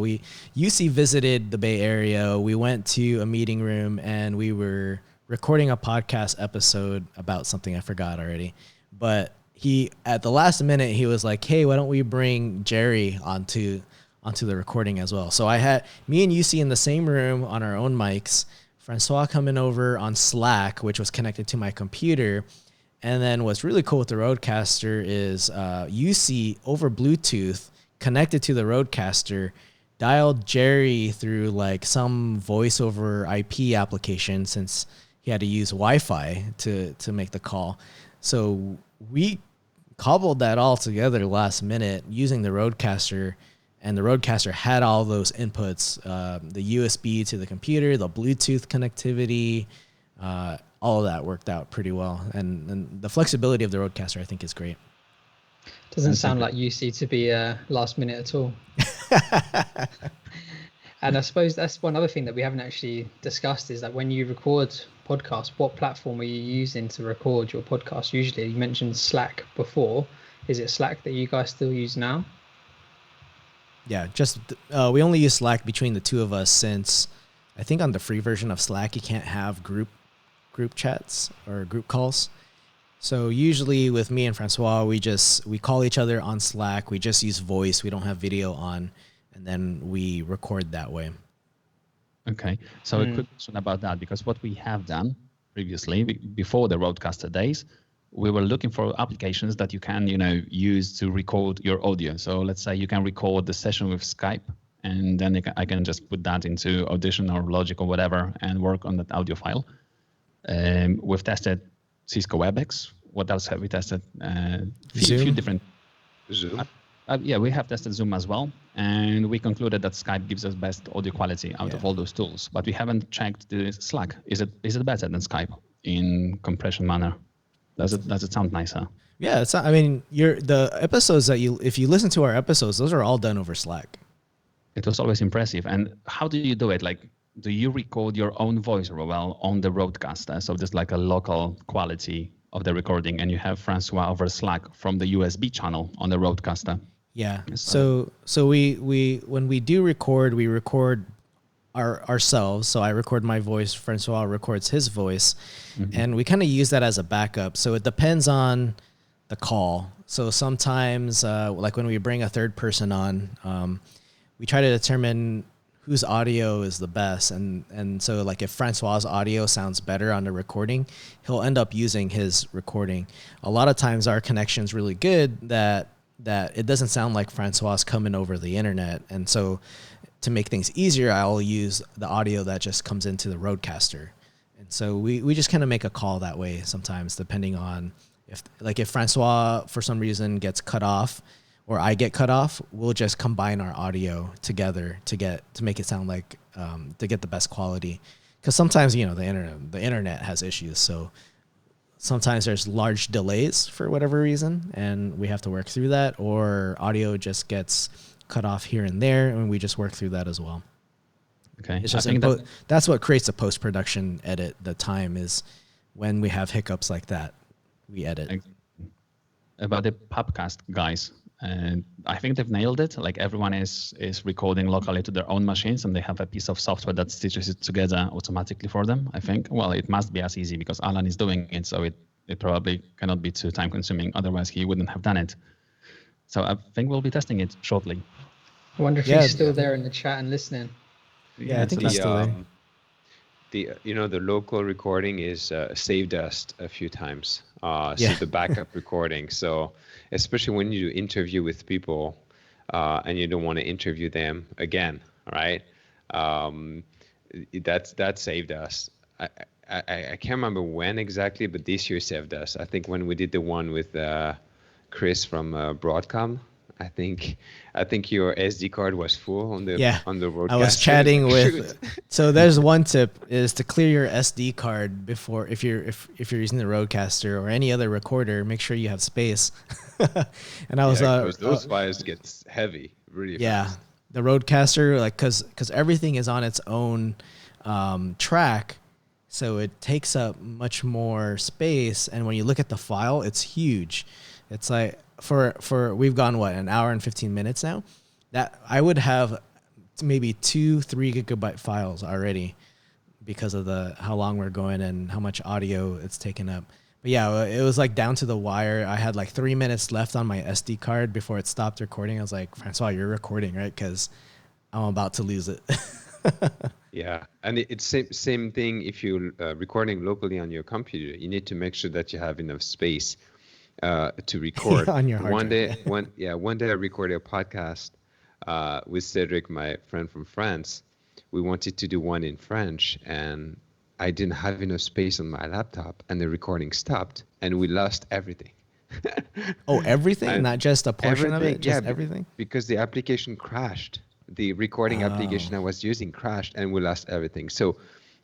UC visited the Bay Area. We went to a meeting room and we were recording a podcast episode about something I forgot already. But he, at the last minute, he was like, "Hey, why don't we bring Jerry onto the recording as well?" So I had me and UC in the same room on our own mics. Francois coming over on Slack, which was connected to my computer. And then what's really cool with the Roadcaster is UC over Bluetooth connected to the Roadcaster, dialed Jerry through like some voice over IP application since he had to use Wi-Fi to make the call. So we cobbled that all together last minute using the Roadcaster, and the Roadcaster had all those inputs, the USB to the computer, the Bluetooth connectivity, all of that worked out pretty well. And the flexibility of the Roadcaster, I think, is great.
Doesn't sound like UC to be last minute at all. And I suppose that's one other thing that we haven't actually discussed is that when you record podcasts, what platform are you using to record your podcast? Usually, you mentioned Slack before. Is it Slack that you guys still use now?
Yeah, just we only use Slack between the two of us since I think on the free version of Slack, you can't have group chats or group calls. So usually with me and Francois, we call each other on Slack. We just use voice. We don't have video on, and then we record that way.
Okay. So a quick question about that, because what we have done previously, before the Roadcaster days, we were looking for applications that you can, use to record your audio. So let's say you can record the session with Skype, and then I can just put that into Audition or Logic or whatever and work on that audio file. We've tested Cisco WebEx. What else have we tested? Few different.
Zoom.
Yeah, we have tested Zoom as well, and we concluded that Skype gives us best audio quality out of all those tools. But we haven't checked the Slack. Is it better than Skype in compression manner? Does it sound nicer? Yeah,
the episodes if you listen to our episodes, those are all done over Slack.
It was always impressive. And how do you do it? Like, do you record your own voice well on the roadcaster? So there's like a local quality of the recording, and you have Francois over Slack from the USB channel on the roadcaster.
Yeah. So we when we do record, we record ourselves. So I record my voice, Francois records his voice, and we kind of use that as a backup. So it depends on the call. So sometimes, like when we bring a third person on, we try to determine whose audio is the best. And so like if Francois's audio sounds better on the recording, he'll end up using his recording. A lot of times our connection's really good that it doesn't sound like Francois's coming over the internet. And so to make things easier, I'll use the audio that just comes into the roadcaster. And so we just kind of make a call that way sometimes, depending on if Francois for some reason gets cut off or I get cut off, we'll just combine our audio together to make it sound like to get the best quality. Because sometimes, you know, the internet has issues. So sometimes there's large delays for whatever reason, and we have to work through that, or audio just gets cut off here and there, and we just work through that as well.
Okay.
It's just that's what creates a post-production edit. The time is when we have hiccups like that, we edit.
About the podcast guys, and I think they've nailed it. Like everyone is recording locally to their own machines, and they have a piece of software that stitches it together automatically for them. I think. Well, it must be as easy because Alan is doing it, so it probably cannot be too time consuming. Otherwise, he wouldn't have done it. So I think we'll be testing it shortly.
I wonder if he's still there in the chat and listening.
Yeah, I think he's still there.
The local recording is saved us a few times. So the backup recording. So especially when you interview with people and you don't want to interview them again, right? That saved us. I can't remember when exactly, but this year saved us. I think when we did the one with Chris from Broadcom. I think your SD card was full on the roadcaster.
I was chatting with. So there's one tip is to clear your SD card before if you're using the roadcaster or any other recorder. Make sure you have space. And I was
because those files get heavy really fast.
Yeah, the roadcaster because everything is on its own track, so it takes up much more space. And when you look at the file, it's huge. It's like. For we've gone an hour and 15 minutes now, that I would have maybe 2-3 gigabyte files already because of how long we're going and how much audio it's taken up. But yeah, it was like down to the wire. I had like 3 minutes left on my SD card before it stopped recording. I was like, Francois, you're recording, right? Because I'm about to lose it.
Yeah, and it's same thing if you're recording locally on your computer. You need to make sure that you have enough space to record.
On your hard
one
drive.
day I recorded a podcast with Cedric, my friend from France. We wanted to do one in French, and I didn't have enough space on my laptop, and the recording stopped, and we lost everything.
Oh, everything? Not just a portion of it? Just everything?
Because the application crashed. The recording application I was using crashed, and we lost everything. So,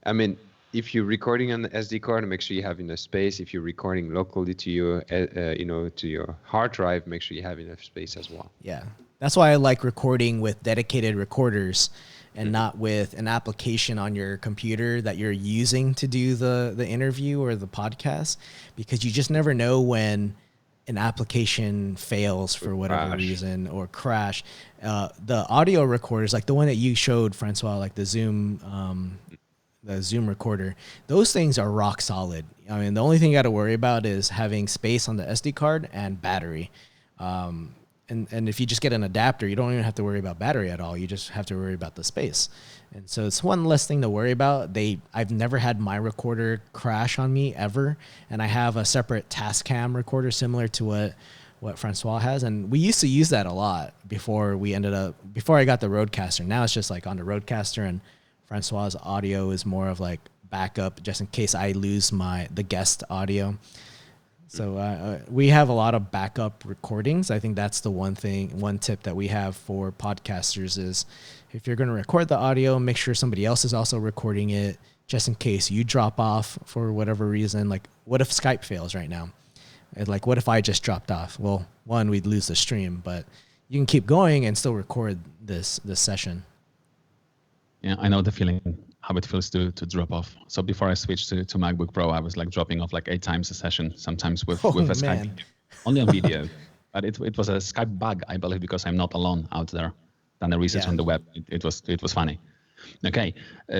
I mean, if you're recording on the SD card, make sure you have enough space. If you're recording locally to your, to your hard drive, make sure you have enough space as well.
Yeah, that's why I like recording with dedicated recorders and not with an application on your computer that you're using to do the interview or the podcast, because you just never know when an application fails for whatever reason or crash. The audio recorders, like the one that you showed, Francois, like the Zoom recorder, those things are rock solid. I mean, the only thing you got to worry about is having space on the SD card and battery. And if you just get an adapter, you don't even have to worry about battery at all. You just have to worry about the space. And so it's one less thing to worry about. I've never had my recorder crash on me ever. And I have a separate Tascam recorder similar to what Francois has. And we used to use that a lot before I got the Rodecaster. Now it's just like on the Rodecaster, and Francois's audio is more of like backup just in case I lose the guest audio. So we have a lot of backup recordings. I think that's the one tip that we have for podcasters is if you're going to record the audio, make sure somebody else is also recording it just in case you drop off for whatever reason. Like, what if Skype fails right now? And like, what if I just dropped off? Well, one, we'd lose the stream, but you can keep going and still record this session.
Yeah, I know the feeling. how it feels to drop off. So before I switched to MacBook Pro, I was like dropping off like 8 times a session, sometimes with a Skype
man.
video, only on video. But it was a Skype bug, I believe, because I'm not alone out there. Done the research
Yeah.
on the web. It was funny. Okay,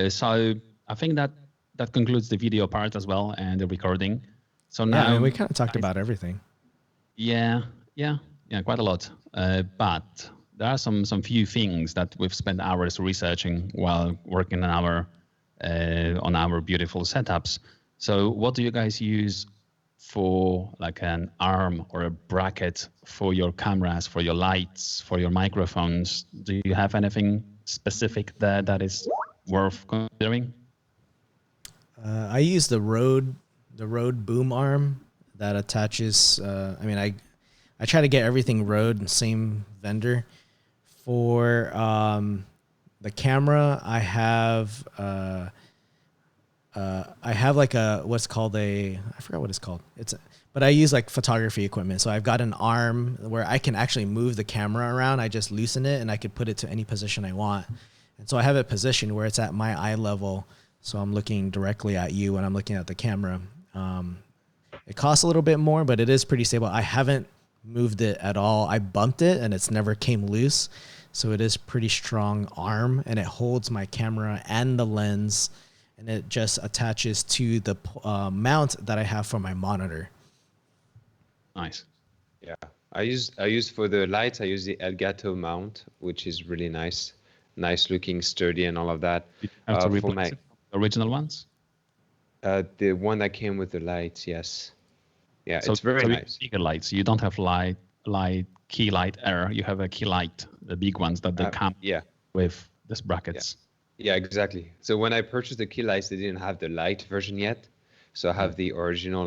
so I think that concludes the video part as well and the recording. So
Yeah,
now
I mean, we kind of talked about everything.
yeah, quite a lot. But there are some few things that we've spent hours researching while working on our beautiful setups. So, what do you guys use for like an arm or a bracket for your cameras, for your lights, for your microphones? Do you have anything specific there that is worth considering?
I use the Rode boom arm that attaches. I mean, I try to get everything Rode, same vendor. For the camera, I have like what's called I forgot what it's called. But I use like photography equipment. So I've got an arm where I can actually move the camera around. I just loosen it and I could put it to any position I want. And so I have it positioned where it's at my eye level. So I'm looking directly at you when I'm looking at the camera. It costs a little bit more, but it is pretty stable. I haven't moved it at all. I bumped it and it's never came loose. So it is pretty strong arm and it holds my camera and the lens, and it just attaches to the mount that I have for my monitor.
Nice.
Yeah, I use for the lights, I use the Elgato mount, which is really nice looking, sturdy, and all of that.
Did you have to
For
replace
my
the original ones?
the one that came with the lights, yes. Yeah,
So
it's very
you
nice.
Bigger lights. You don't have key light air. You have a key light, the big ones that they come
Yeah.
with these brackets.
Yeah, exactly. So when I purchased the key lights, they didn't have the light version yet. So I have the original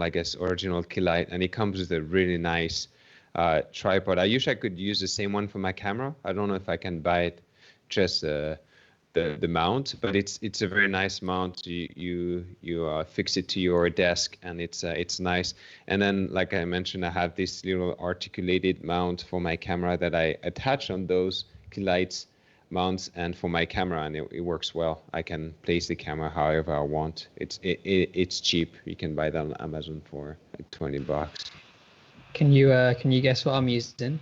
key light, and it comes with a really nice tripod. I wish I could use the same one for my camera. I don't know if I can buy it, just the mount, but it's a very nice mount. You fix it to your desk, and it's nice. And then, like I mentioned, I have this little articulated mount for my camera that I attach on those key lights mounts and for my camera, and it works well. I can place the camera however I want. It's cheap. You can buy that on Amazon for like $20.
Can you guess what I'm using?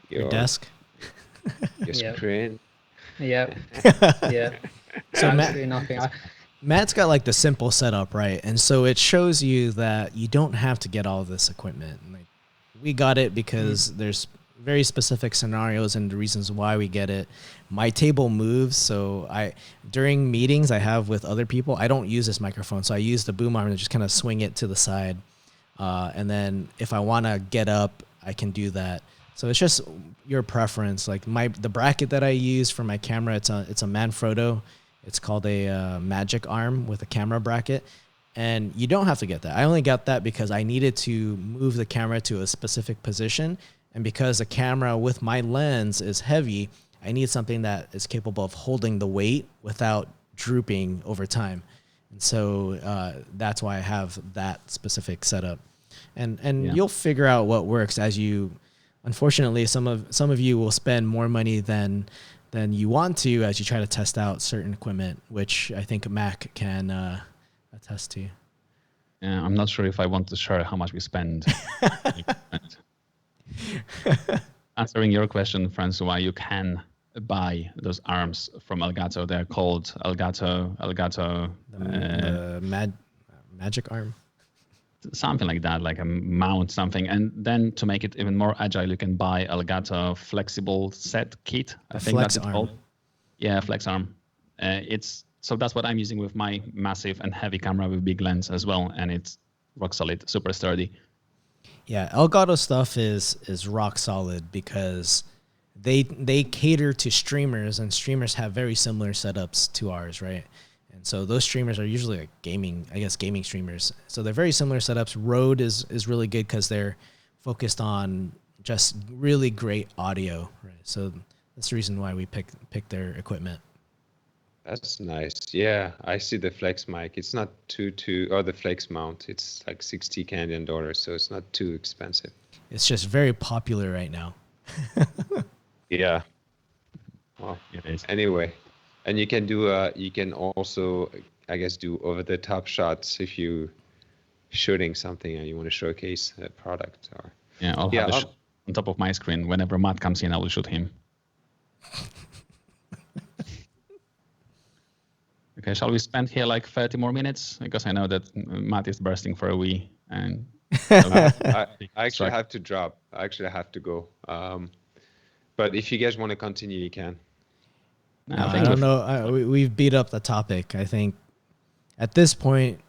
Your desk.
Your
Yep.
screen.
Yep. Yeah.
So
Absolutely nothing.
Matt's got like the simple setup, right? And so it shows you that you don't have to get all this equipment. Like, we got it because there's very specific scenarios and the reasons why we get it. My table moves, so during meetings I have with other people, I don't use this microphone, so I use the boom arm and just kind of swing it to the side. And then if I want to get up, I can do that. So it's just your preference. Like the bracket that I use for my camera, it's a Manfrotto. It's called a Magic Arm with a camera bracket. And you don't have to get that. I only got that because I needed to move the camera to a specific position. And because the camera with my lens is heavy, I need something that is capable of holding the weight without drooping over time. And so that's why I have that specific setup. And you'll figure out what works as you. Unfortunately, some of you will spend more money than you want to as you try to test out certain equipment, which I think Mac can attest to.
Yeah, I'm not sure if I want to share how much we spend. Answering your question, Francois, you can buy those arms from Elgato. They're called Elgato,
Magic Arm.
Something like that, like a mount something. And then to make it even more agile, you can buy Elgato flexible set kit. I think that's it called. Yeah, flex arm. So that's what I'm using with my massive and heavy camera with big lens as well, and it's rock solid, super sturdy.
Yeah, Elgato stuff is rock solid because they cater to streamers, and streamers have very similar setups to ours, right? And so those streamers are usually like gaming streamers. So they're very similar setups. Rode is really good because they're focused on just really great audio, right? So that's the reason why we picked their equipment.
That's nice. Yeah, I see the Flex mic. It's not or the Flex mount. It's like 60 Canadian dollars, so it's not too expensive.
It's just very popular right now.
Yeah. Well,
It is.
anyway, And you can also, I guess, do over-the-top shots if you shooting something and you want to showcase a product. Or
Yeah, I'll have a shot on top of my screen. Whenever Matt comes in, I will shoot him. Okay, shall we spend here like 30 more minutes? Because I know that Matt is bursting for a wee. And
I actually have to drop. I actually have to go. But if you guys want to continue, you can.
No, I don't know. We've beat up the topic. I think at this point,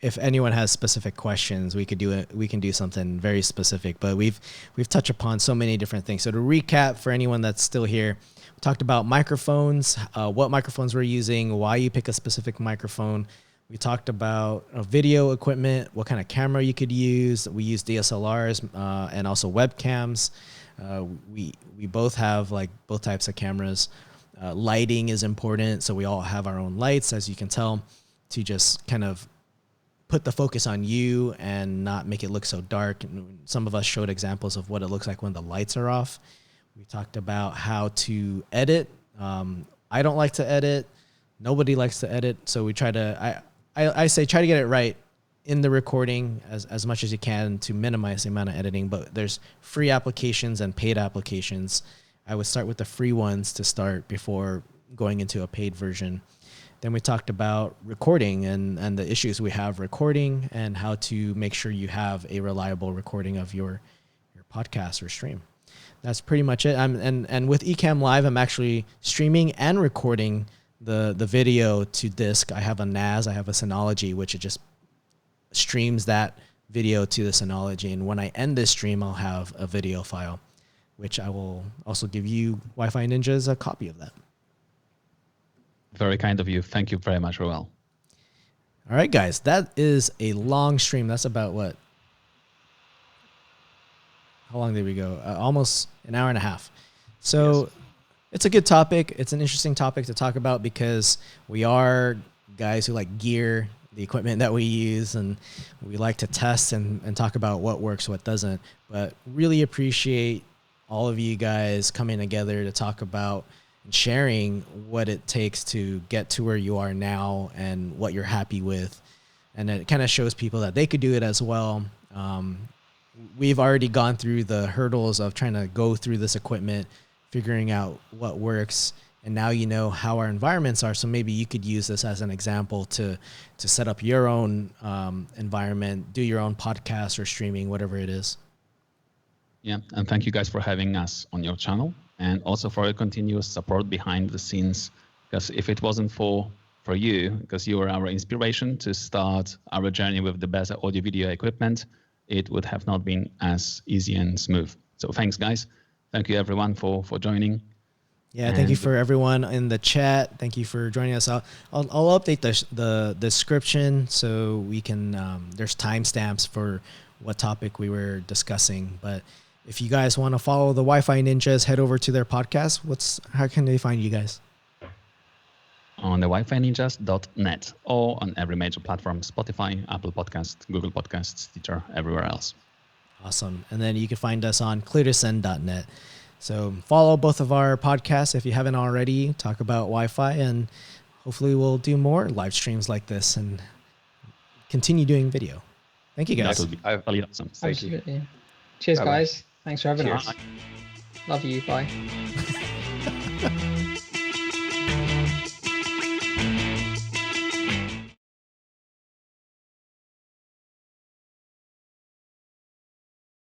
if anyone has specific questions, we could do it. We can do something very specific. But we've touched upon so many different things. So to recap, for anyone that's still here, we talked about microphones, what microphones we're using, why you pick a specific microphone. We talked about video equipment, what kind of camera you could use. We use DSLRs and also webcams. We both have like both types of cameras. Lighting is important, so we all have our own lights, as you can tell, to just kind of put the focus on you and not make it look so dark. And some of us showed examples of what it looks like when the lights are off. We talked about how to edit. I don't like to edit. Nobody likes to edit, so we try to. I say try to get it right in the recording as much as you can to minimize the amount of editing. But there's free applications and paid applications. I would start with the free ones to start before going into a paid version. Then we talked about recording and the issues we have recording and how to make sure you have a reliable recording of your podcast or stream. That's pretty much it. And with Ecamm Live, I'm actually streaming and recording the video to disk. I have a NAS, I have a Synology, which it just streams that video to the Synology. And when I end this stream, I'll have a video file, which I will also give you Wi-Fi Ninjas a copy of that.
Very kind of you. Thank you very much, Roel.
All right, guys, that is a long stream. That's about what? How long did we go? Almost an hour and a half. So yes. It's a good topic. It's an interesting topic to talk about because we are guys who like gear, the equipment that we use, and we like to test and talk about what works, what doesn't. But really appreciate all of you guys coming together to talk about and sharing what it takes to get to where you are now and what you're happy with. And it kind of shows people that they could do it as well. We've already gone through the hurdles of trying to go through this equipment, figuring out what works. And now you know how our environments are. So maybe you could use this as an example to set up your own environment, do your own podcast or streaming, whatever it is.
Yeah, and thank you guys for having us on your channel and also for your continuous support behind the scenes. Because if it wasn't for you, because you were our inspiration to start our journey with the best audio video equipment, it would have not been as easy and smooth. So thanks, guys. Thank you, everyone, for joining.
Yeah, thank you for everyone in the chat. Thank you for joining us. I'll update the description so we can, there's timestamps for what topic we were discussing. But if you guys want to follow the Wi-Fi Ninjas, head over to their podcast. How can they find you guys?
On the WiFiNinjas.net or on every major platform, Spotify, Apple Podcasts, Google Podcasts, Stitcher, everywhere else.
Awesome. And then you can find us on cleartosend.net. So follow both of our podcasts if you haven't already. Talk about Wi-Fi, and hopefully we'll do more live streams like this and continue doing video. Thank you, guys.
That would be really awesome.
Absolutely. Cheers,
Bye-bye.
guys. Thanks for having us.
Cheers.
Love you. Bye.